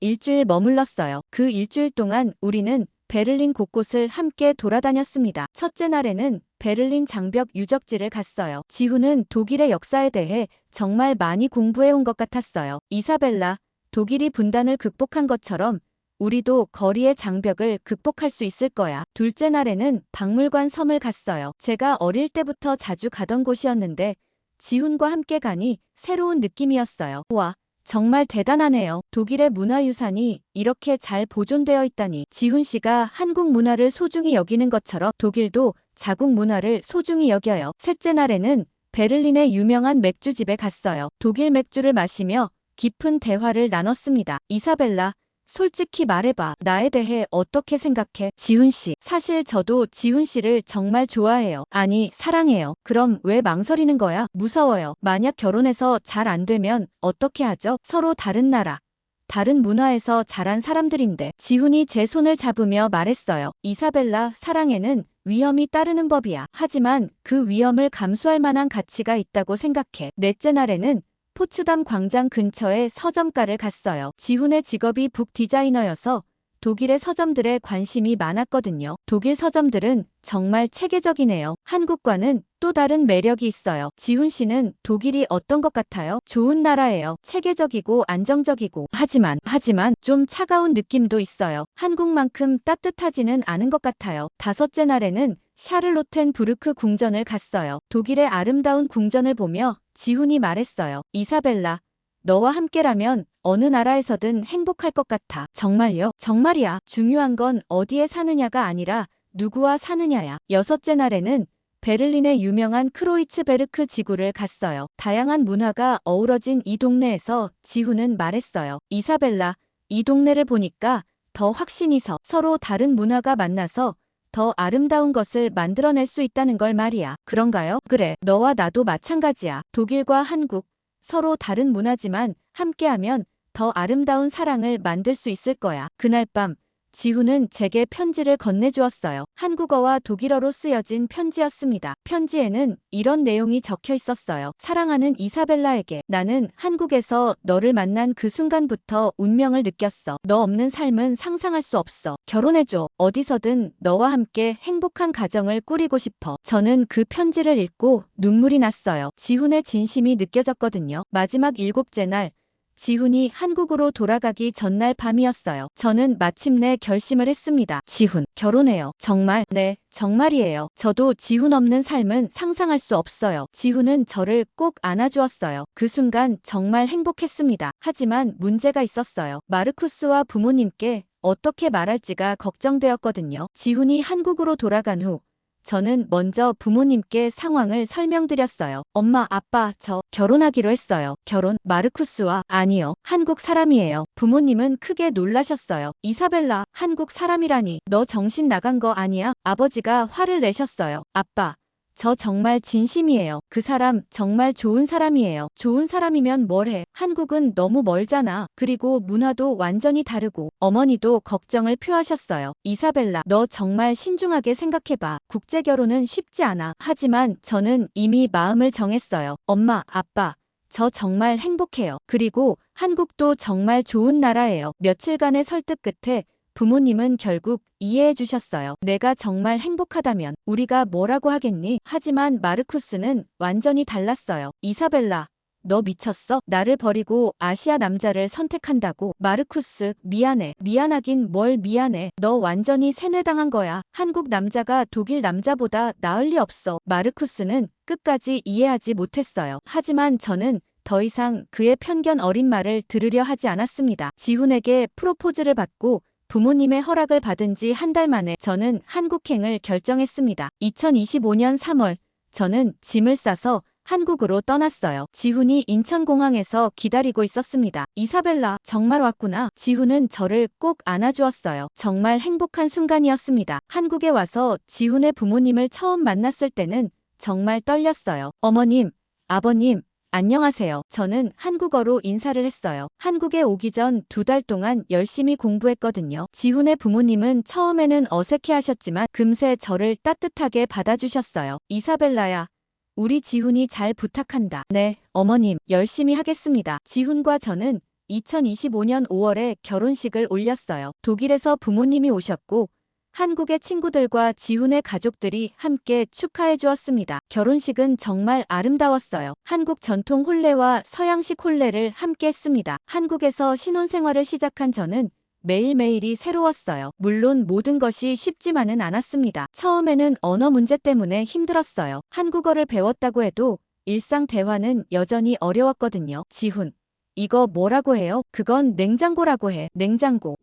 일주일 머물렀어요. 그 일주일 동안 우리는 베를린 곳곳을 함께 돌아다녔습니다. 첫째 날에는 베를린 장벽 유적지를 갔어요. 지훈은 독일의 역사에 대해 정말 많이 공부해온 것 같았어요. 이사벨라, 독일이 분단을 극복한 것처럼 우리도 거리의 장벽을 극복할 수 있을 거야. 둘째 날에는 박물관 섬을 갔어요. 제가 어릴 때부터 자주 가던 곳이었는데 지훈과 함께 가니 새로운 느낌이었어요. 와, 정말 대단하네요. 독일의 문화유산이 이렇게 잘 보존되어 있다니. 지훈 씨가 한국 문화를 소중히 여기는 것처럼 독일도 자국 문화를 소중히 여겨요. 셋째 날에는 베를린의 유명한 맥주집에 갔어요. 독일 맥주를 마시며 깊은 대화를 나눴습니다. 이사벨라, 솔직히 말해봐. 나에 대해 어떻게 생각해? 지훈 씨. 사실 저도 지훈 씨를 정말 좋아해요. 아니, 사랑해요. 그럼 왜 망설이는 거야? 무서워요. 만약 결혼해서 잘 안 되면 어떻게 하죠? 서로 다른 나라, 다른 문화에서 자란 사람들인데. 지훈이 제 손을 잡으며 말했어요. 이사벨라, 사랑에는 위험이 따르는 법이야. 하지만 그 위험을 감수할 만한 가치가 있다고 생각해. 넷째 날에는 포츠담 광장 근처의 서점가를 갔어요. 지훈의 직업이 북 디자이너여서 독일의 서점들에 관심이 많았거든요. 독일 서점들은 정말 체계적이네요. 한국과는 또 다른 매력이 있어요. 지훈 씨는 독일이 어떤 것 같아요? 좋은 나라예요. 체계적이고 안정적이고. 하지만 좀 차가운 느낌도 있어요. 한국만큼 따뜻하지는 않은 것 같아요. 다섯째 날에는 샤를로텐부르크 궁전을 갔어요. 독일의 아름다운 궁전을 보며 지훈이 말했어요. 이사벨라, 너와 함께라면 어느 나라에서든 행복할 것 같아. 정말요? 정말이야. 중요한 건 어디에 사느냐가 아니라 누구와 사느냐야. 여섯째 날에는 베를린의 유명한 크로이츠베르크 지구를 갔어요. 다양한 문화가 어우러진 이 동네에서 지훈은 말했어요. 이사벨라, 이 동네를 보니까 더 확신이 서. 서로 다른 문화가 만나서 더 아름다운 것을 만들어낼 수 있다는 걸 말이야. 그런가요? 그래, 너와 나도 마찬가지야. 독일과 한국, 서로 다른 문화지만 함께하면 더 아름다운 사랑을 만들 수 있을 거야. 그날 밤 지훈은 제게 편지를 건네주었어요. 한국어와 독일어로 쓰여진 편지였습니다. 편지에는 이런 내용이 적혀 있었어요. 사랑하는 이사벨라에게, 나는 한국에서 너를 만난 그 순간부터 운명을 느꼈어. 너 없는 삶은 상상할 수 없어. 결혼해줘. 어디서든 너와 함께 행복한 가정을 꾸리고 싶어. 저는 그 편지를 읽고 눈물이 났어요. 지훈의 진심이 느껴졌거든요. 마지막 일곱째 날 지훈이 한국으로 돌아가기 전날 밤이었어요. 저는 마침내 결심을 했습니다. 지훈, 결혼해요. 정말? 네, 정말이에요. 저도 지훈 없는 삶은 상상할 수 없어요. 지훈은 저를 꼭 안아주었어요. 그 순간 정말 행복했습니다. 하지만 문제가 있었어요. 마르쿠스와 부모님께 어떻게 말할지가 걱정되었거든요. 지훈이 한국으로 돌아간 후 저는 먼저 부모님께 상황을 설명드렸어요. 엄마, 아빠, 저 결혼하기로 했어요. 결혼? 마르쿠스와? 아니요. 한국 사람이에요. 부모님은 크게 놀라셨어요. 이사벨라, 한국 사람이라니. 너 정신 나간 거 아니야? 아버지가 화를 내셨어요. 아빠, 저 정말 진심이에요. 그 사람 정말 좋은 사람이에요. 좋은 사람이면 뭐래? 한국은 너무 멀잖아. 그리고 문화도 완전히 다르고. 어머니도 걱정을 표하셨어요. 이사벨라, 너 정말 신중하게 생각해봐. 국제결혼은 쉽지 않아. 하지만 저는 이미 마음을 정했어요. 엄마, 아빠, 저 정말 행복해요. 그리고 한국도 정말 좋은 나라예요. 며칠간의 설득 끝에 부모님은 결국 이해해 주셨어요. 내가 정말 행복하다면 우리가 뭐라고 하겠니? 하지만 마르쿠스는 완전히 달랐어요. 이사벨라, 너 미쳤어? 나를 버리고 아시아 남자를 선택한다고? 마르쿠스, 미안해. 미안하긴 뭘 미안해. 너 완전히 세뇌당한 거야. 한국 남자가 독일 남자보다 나을 리 없어. 마르쿠스는 끝까지 이해하지 못했어요. 하지만 저는 더 이상 그의 편견 어린 말을 들으려 하지 않았습니다. 지훈에게 프로포즈를 받고 부모님의 허락을 받은 지 한 달 만에 저는 한국행을 결정했습니다. 2025년 3월 저는 짐을 싸서 한국으로 떠났어요. 지훈이 인천공항에서 기다리고 있었습니다. 이사벨라, 정말 왔구나. 지훈은 저를 꼭 안아주었어요. 정말 행복한 순간이었습니다. 한국에 와서 지훈의 부모님을 처음 만났을 때는 정말 떨렸어요. 어머님, 아버님, 안녕하세요. 저는 한국어로 인사를 했어요. 한국에 오기 전 2달 동안 열심히 공부했거든요. 지훈의 부모님은 처음에는 어색해하셨지만 금세 저를 따뜻하게 받아주셨어요. 이사벨라야, 우리 지훈이 잘 부탁한다. 네, 어머님, 열심히 하겠습니다. 지훈과 저는 2025년 5월에 결혼식을 올렸어요. 독일에서 부모님이 오셨고 한국의 친구들과 지훈의 가족들이 함께 축하해 주었습니다. 결혼식은 정말 아름다웠어요. 한국 전통 혼례와 서양식 혼례를 함께 했습니다. 한국에서 신혼생활을 시작한 저는 매일매일이 새로웠어요. 물론 모든 것이 쉽지만은 않았습니다. 처음에는 언어 문제 때문에 힘들었어요. 한국어를 배웠다고 해도 일상 대화는 여전히 어려웠거든요. 지훈, 이거 뭐라고 해요? 그건 냉장고라고 해. 냉장고.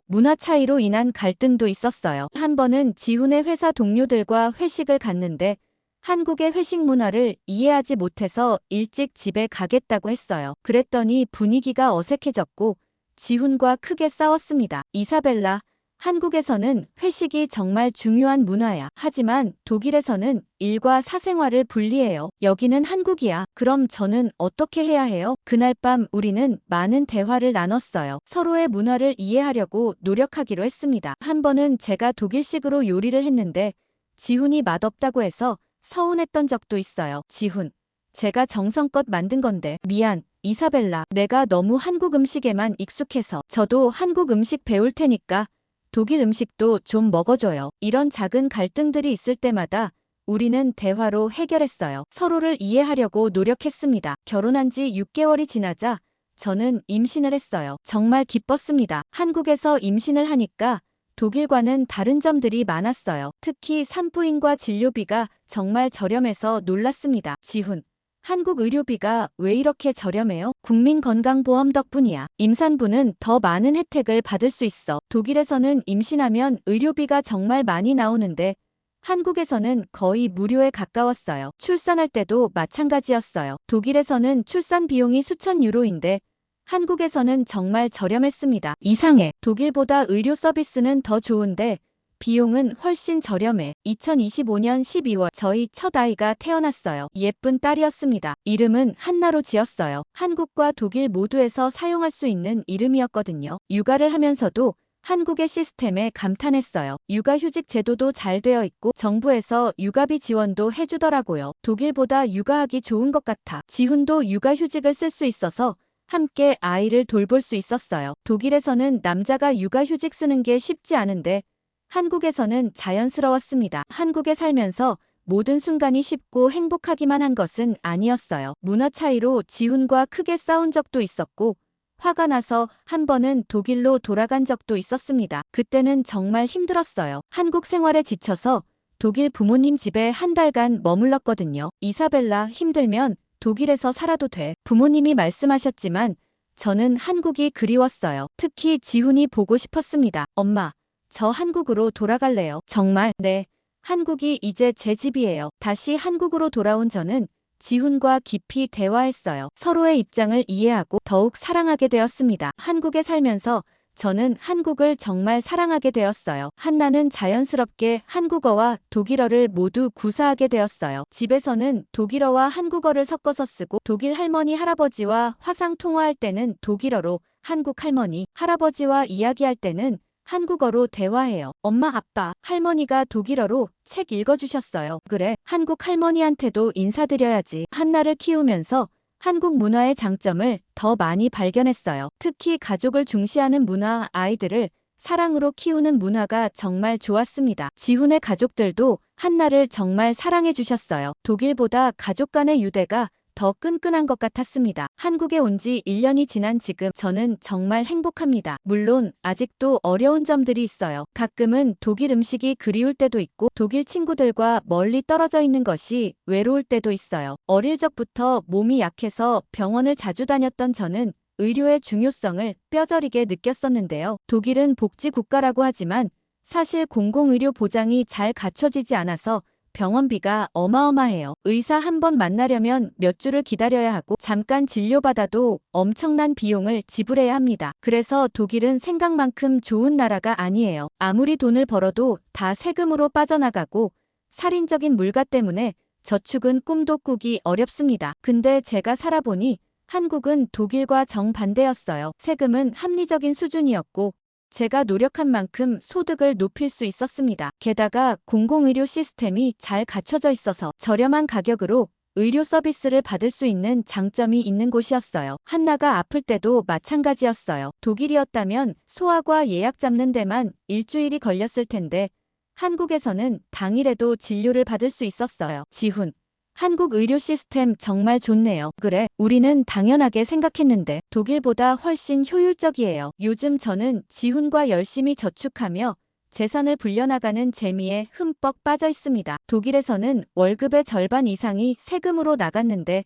문화 차이로 인한 갈등도 있었어요. 한 번은 지훈의 회사 동료들과 회식을 갔는데 한국의 회식 문화를 이해하지 못해서 일찍 집에 가겠다고 했어요. 그랬더니 분위기가 어색해졌고 지훈과 크게 싸웠습니다. 이사벨라, 한국에서는 회식이 정말 중요한 문화야. 하지만 독일에서는 일과 사생활을 분리해요. 여기는 한국이야. 그럼 저는 어떻게 해야 해요? 그날 밤 우리는 많은 대화를 나눴어요. 서로의 문화를 이해하려고 노력하기로 했습니다. 한 번은 제가 독일식으로 요리를 했는데 지훈이 맛없다고 해서 서운했던 적도 있어요. 지훈, 제가 정성껏 만든 건데 미안. 이사벨라, 내가 너무 한국 음식에만 익숙해서. 저도 한국 음식 배울 테니까 독일 음식도 좀 먹어줘요. 이런 작은 갈등들이 있을 때마다 우리는 대화로 해결했어요. 서로를 이해하려고 노력했습니다. 결혼한 지 6개월이 지나자 저는 임신을 했어요. 정말 기뻤습니다. 한국에서 임신을 하니까 독일과는 다른 점들이 많았어요. 특히 산부인과 진료비가 정말 저렴해서 놀랐습니다. 지훈, 한국 의료비가 왜 이렇게 저렴해요? 국민건강보험 덕분이야. 임산부는 더 많은 혜택을 받을 수 있어. 독일에서는 임신하면 의료비가 정말 많이 나오는데 한국에서는 거의 무료에 가까웠어요. 출산할 때도 마찬가지였어요. 독일에서는 출산 비용이 수천 유로인데 한국에서는 정말 저렴했습니다. 이상해. 독일보다 의료 서비스는 더 좋은데 비용은 훨씬 저렴해. 2025년 12월 저희 첫 아이가 태어났어요. 예쁜 딸이었습니다. 이름은 한나로 지었어요. 한국과 독일 모두에서 사용할 수 있는 이름이었거든요. 육아를 하면서도 한국의 시스템에 감탄했어요. 육아휴직 제도도 잘 되어 있고 정부에서 육아비 지원도 해주더라고요. 독일보다 육아하기 좋은 것 같아. 지훈도 육아휴직을 쓸 수 있어서 함께 아이를 돌볼 수 있었어요. 독일에서는 남자가 육아휴직 쓰는 게 쉽지 않은데 한국에서는 자연스러웠습니다. 한국에 살면서 모든 순간이 쉽고 행복하기만 한 것은 아니었어요. 문화 차이로 지훈과 크게 싸운 적도 있었고 화가 나서 한 번은 독일로 돌아간 적도 있었습니다. 그때는 정말 힘들었어요. 한국 생활에 지쳐서 독일 부모님 집에 한 달간 머물렀거든요. 이사벨라, 힘들면 독일에서 살아도 돼. 부모님이 말씀하셨지만 저는 한국이 그리웠어요. 특히 지훈이 보고 싶었습니다. 엄마, 저 한국으로 돌아갈래요. 정말? 네. 한국이 이제 제 집이에요. 다시 한국으로 돌아온 저는 지훈과 깊이 대화했어요. 서로의 입장을 이해하고 더욱 사랑하게 되었습니다. 한국에 살면서 저는 한국을 정말 사랑하게 되었어요. 한나는 자연스럽게 한국어와 독일어를 모두 구사하게 되었어요. 집에서는 독일어와 한국어를 섞어서 쓰고 독일 할머니 할아버지와 화상 통화할 때는 독일어로, 한국 할머니 할아버지와 이야기할 때는 한국어로 대화해요. 엄마, 아빠, 할머니가 독일어로 책 읽어주셨어요. 그래, 한국 할머니한테도 인사드려야지. 한나를 키우면서 한국 문화의 장점을 더 많이 발견했어요. 특히 가족을 중시하는 문화, 아이들을 사랑으로 키우는 문화가 정말 좋았습니다. 지훈의 가족들도 한나를 정말 사랑해 주셨어요. 독일보다 가족 간의 유대가 더 끈끈한 것 같았습니다. 한국에 온 지 1년이 지난 지금 저는 정말 행복합니다. 물론 아직도 어려운 점들이 있어요. 가끔은 독일 음식이 그리울 때도 있고 독일 친구들과 멀리 떨어져 있는 것이 외로울 때도 있어요. 어릴 적부터 몸이 약해서 병원을 자주 다녔던 저는 의료의 중요성을 뼈저리게 느꼈었는데요. 독일은 복지 국가라고 하지만 사실 공공의료 보장이 잘 갖춰지지 않아서 병원비가 어마어마해요. 의사 한 번 만나려면 몇 주를 기다려야 하고 잠깐 진료받아도 엄청난 비용을 지불해야 합니다. 그래서 독일은 생각만큼 좋은 나라가 아니에요. 아무리 돈을 벌어도 다 세금으로 빠져나가고 살인적인 물가 때문에 저축은 꿈도 꾸기 어렵습니다. 근데 제가 살아보니 한국은 독일과 정반대였어요. 세금은 합리적인 수준이었고 제가 노력한 만큼 소득을 높일 수 있었습니다. 게다가 공공의료 시스템이 잘 갖춰져 있어서 저렴한 가격으로 의료 서비스를 받을 수 있는 장점이 있는 곳이었어요. 한나가 아플 때도 마찬가지였어요. 독일이었다면 소아과 예약 잡는 데만 일주일이 걸렸을 텐데 한국에서는 당일에도 진료를 받을 수 있었어요. 지훈. 한국 의료 시스템 정말 좋네요. 그래, 우리는 당연하게 생각했는데 독일보다 훨씬 효율적이에요. 요즘 저는 지훈과 열심히 저축하며 재산을 불려나가는 재미에 흠뻑 빠져 있습니다. 독일에서는 월급의 절반 이상이 세금으로 나갔는데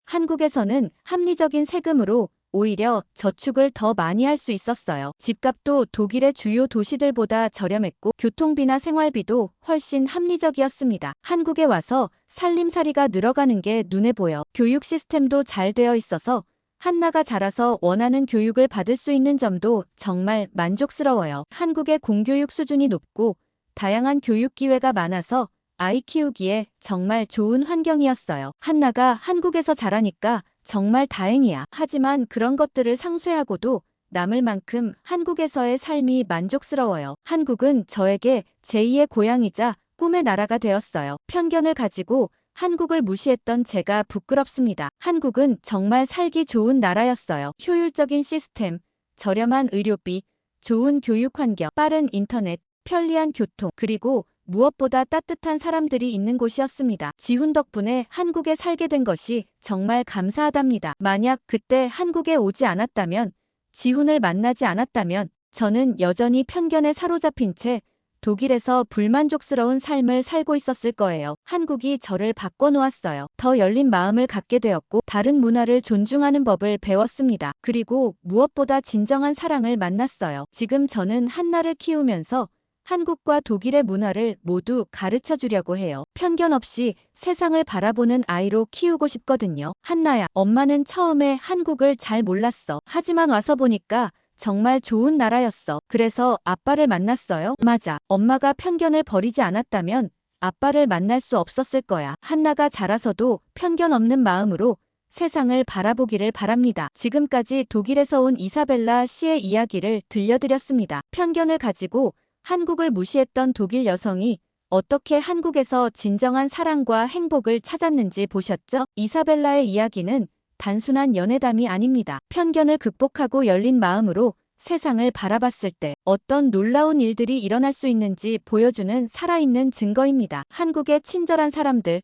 한국에서는 합리적인 세금으로 오히려 저축을 더 많이 할 수 있었어요. 집값도 독일의 주요 도시들보다 저렴했고 교통비나 생활비도 훨씬 합리적이었습니다. 한국에 와서 살림살이가 늘어가는 게 눈에 보여. 교육 시스템도 잘 되어 있어서 한나가 자라서 원하는 교육을 받을 수 있는 점도 정말 만족스러워요. 한국의 공교육 수준이 높고 다양한 교육 기회가 많아서 아이 키우기에 정말 좋은 환경이었어요. 한나가 한국에서 자라니까 정말 다행이야. 하지만 그런 것들을 상쇄하고도 남을 만큼 한국에서의 삶이 만족스러워요. 한국은 저에게 제2의 고향이자 꿈의 나라가 되었어요. 편견을 가지고 한국을 무시했던 제가 부끄럽습니다. 한국은 정말 살기 좋은 나라였어요. 효율적인 시스템, 저렴한 의료비, 좋은 교육 환경, 빠른 인터넷, 편리한 교통, 그리고 무엇보다 따뜻한 사람들이 있는 곳이었습니다. 지훈 덕분에 한국에 살게 된 것이 정말 감사하답니다. 만약 그때 한국에 오지 않았다면, 지훈을 만나지 않았다면, 저는 여전히 편견에 사로잡힌 채 독일에서 불만족스러운 삶을 살고 있었을 거예요. 한국이 저를 바꿔놓았어요. 더 열린 마음을 갖게 되었고, 다른 문화를 존중하는 법을 배웠습니다. 그리고 무엇보다 진정한 사랑을 만났어요. 지금 저는 한나를 키우면서 한국과 독일의 문화를 모두 가르쳐 주려고 해요. 편견 없이 세상을 바라보는 아이로 키우고 싶거든요. 한나야, 엄마는 처음에 한국을 잘 몰랐어. 하지만 와서 보니까 정말 좋은 나라였어. 그래서 아빠를 만났어요. 맞아. 엄마가 편견을 버리지 않았다면 아빠를 만날 수 없었을 거야. 한나가 자라서도 편견 없는 마음으로 세상을 바라보기를 바랍니다. 지금까지 독일에서 온 이사벨라 씨의 이야기를 들려드렸습니다. 편견을 가지고 한국을 무시했던 독일 여성이 어떻게 한국에서 진정한 사랑과 행복을 찾았는지 보셨죠? 이사벨라의 이야기는 단순한 연애담이 아닙니다. 편견을 극복하고 열린 마음으로 세상을 바라봤을 때 어떤 놀라운 일들이 일어날 수 있는지 보여주는 살아있는 증거입니다. 한국의 친절한 사람들,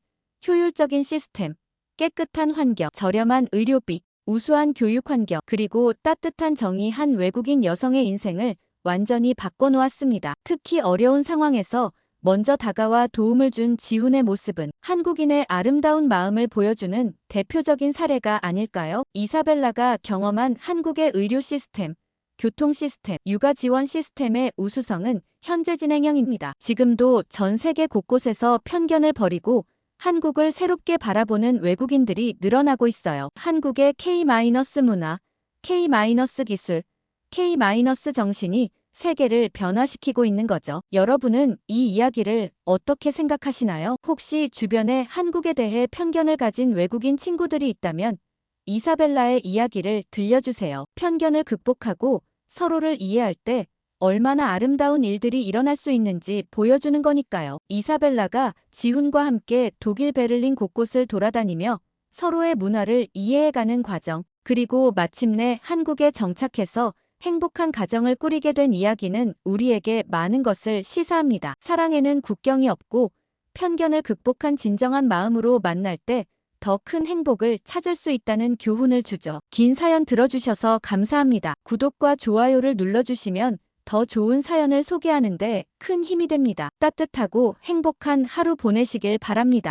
효율적인 시스템, 깨끗한 환경, 저렴한 의료비, 우수한 교육 환경, 그리고 따뜻한 정의한 외국인 여성의 인생을 완전히 바꿔놓았습니다. 특히 어려운 상황에서 먼저 다가와 도움을 준 지훈의 모습은 한국인의 아름다운 마음을 보여주는 대표적인 사례가 아닐까요? 이사벨라가 경험한 한국의 의료 시스템, 교통 시스템, 육아 지원 시스템의 우수성은 현재 진행형입니다. 지금도 전 세계 곳곳에서 편견을 버리고 한국을 새롭게 바라보는 외국인들이 늘어나고 있어요. 한국의 K-문화, K-기술, K-정신이 세계를 변화시키고 있는 거죠. 여러분은 이 이야기를 어떻게 생각하시나요? 혹시 주변에 한국에 대해 편견을 가진 외국인 친구들이 있다면 이사벨라의 이야기를 들려주세요. 편견을 극복하고 서로를 이해할 때 얼마나 아름다운 일들이 일어날 수 있는지 보여주는 거니까요. 이사벨라가 지훈과 함께 독일 베를린 곳곳을 돌아다니며 서로의 문화를 이해해가는 과정, 그리고 마침내 한국에 정착해서 행복한 가정을 꾸리게 된 이야기는 우리에게 많은 것을 시사합니다. 사랑에는 국경이 없고 편견을 극복한 진정한 마음으로 만날 때 더 큰 행복을 찾을 수 있다는 교훈을 주죠. 긴 사연 들어주셔서 감사합니다. 구독과 좋아요를 눌러주시면 더 좋은 사연을 소개하는데 큰 힘이 됩니다. 따뜻하고 행복한 하루 보내시길 바랍니다.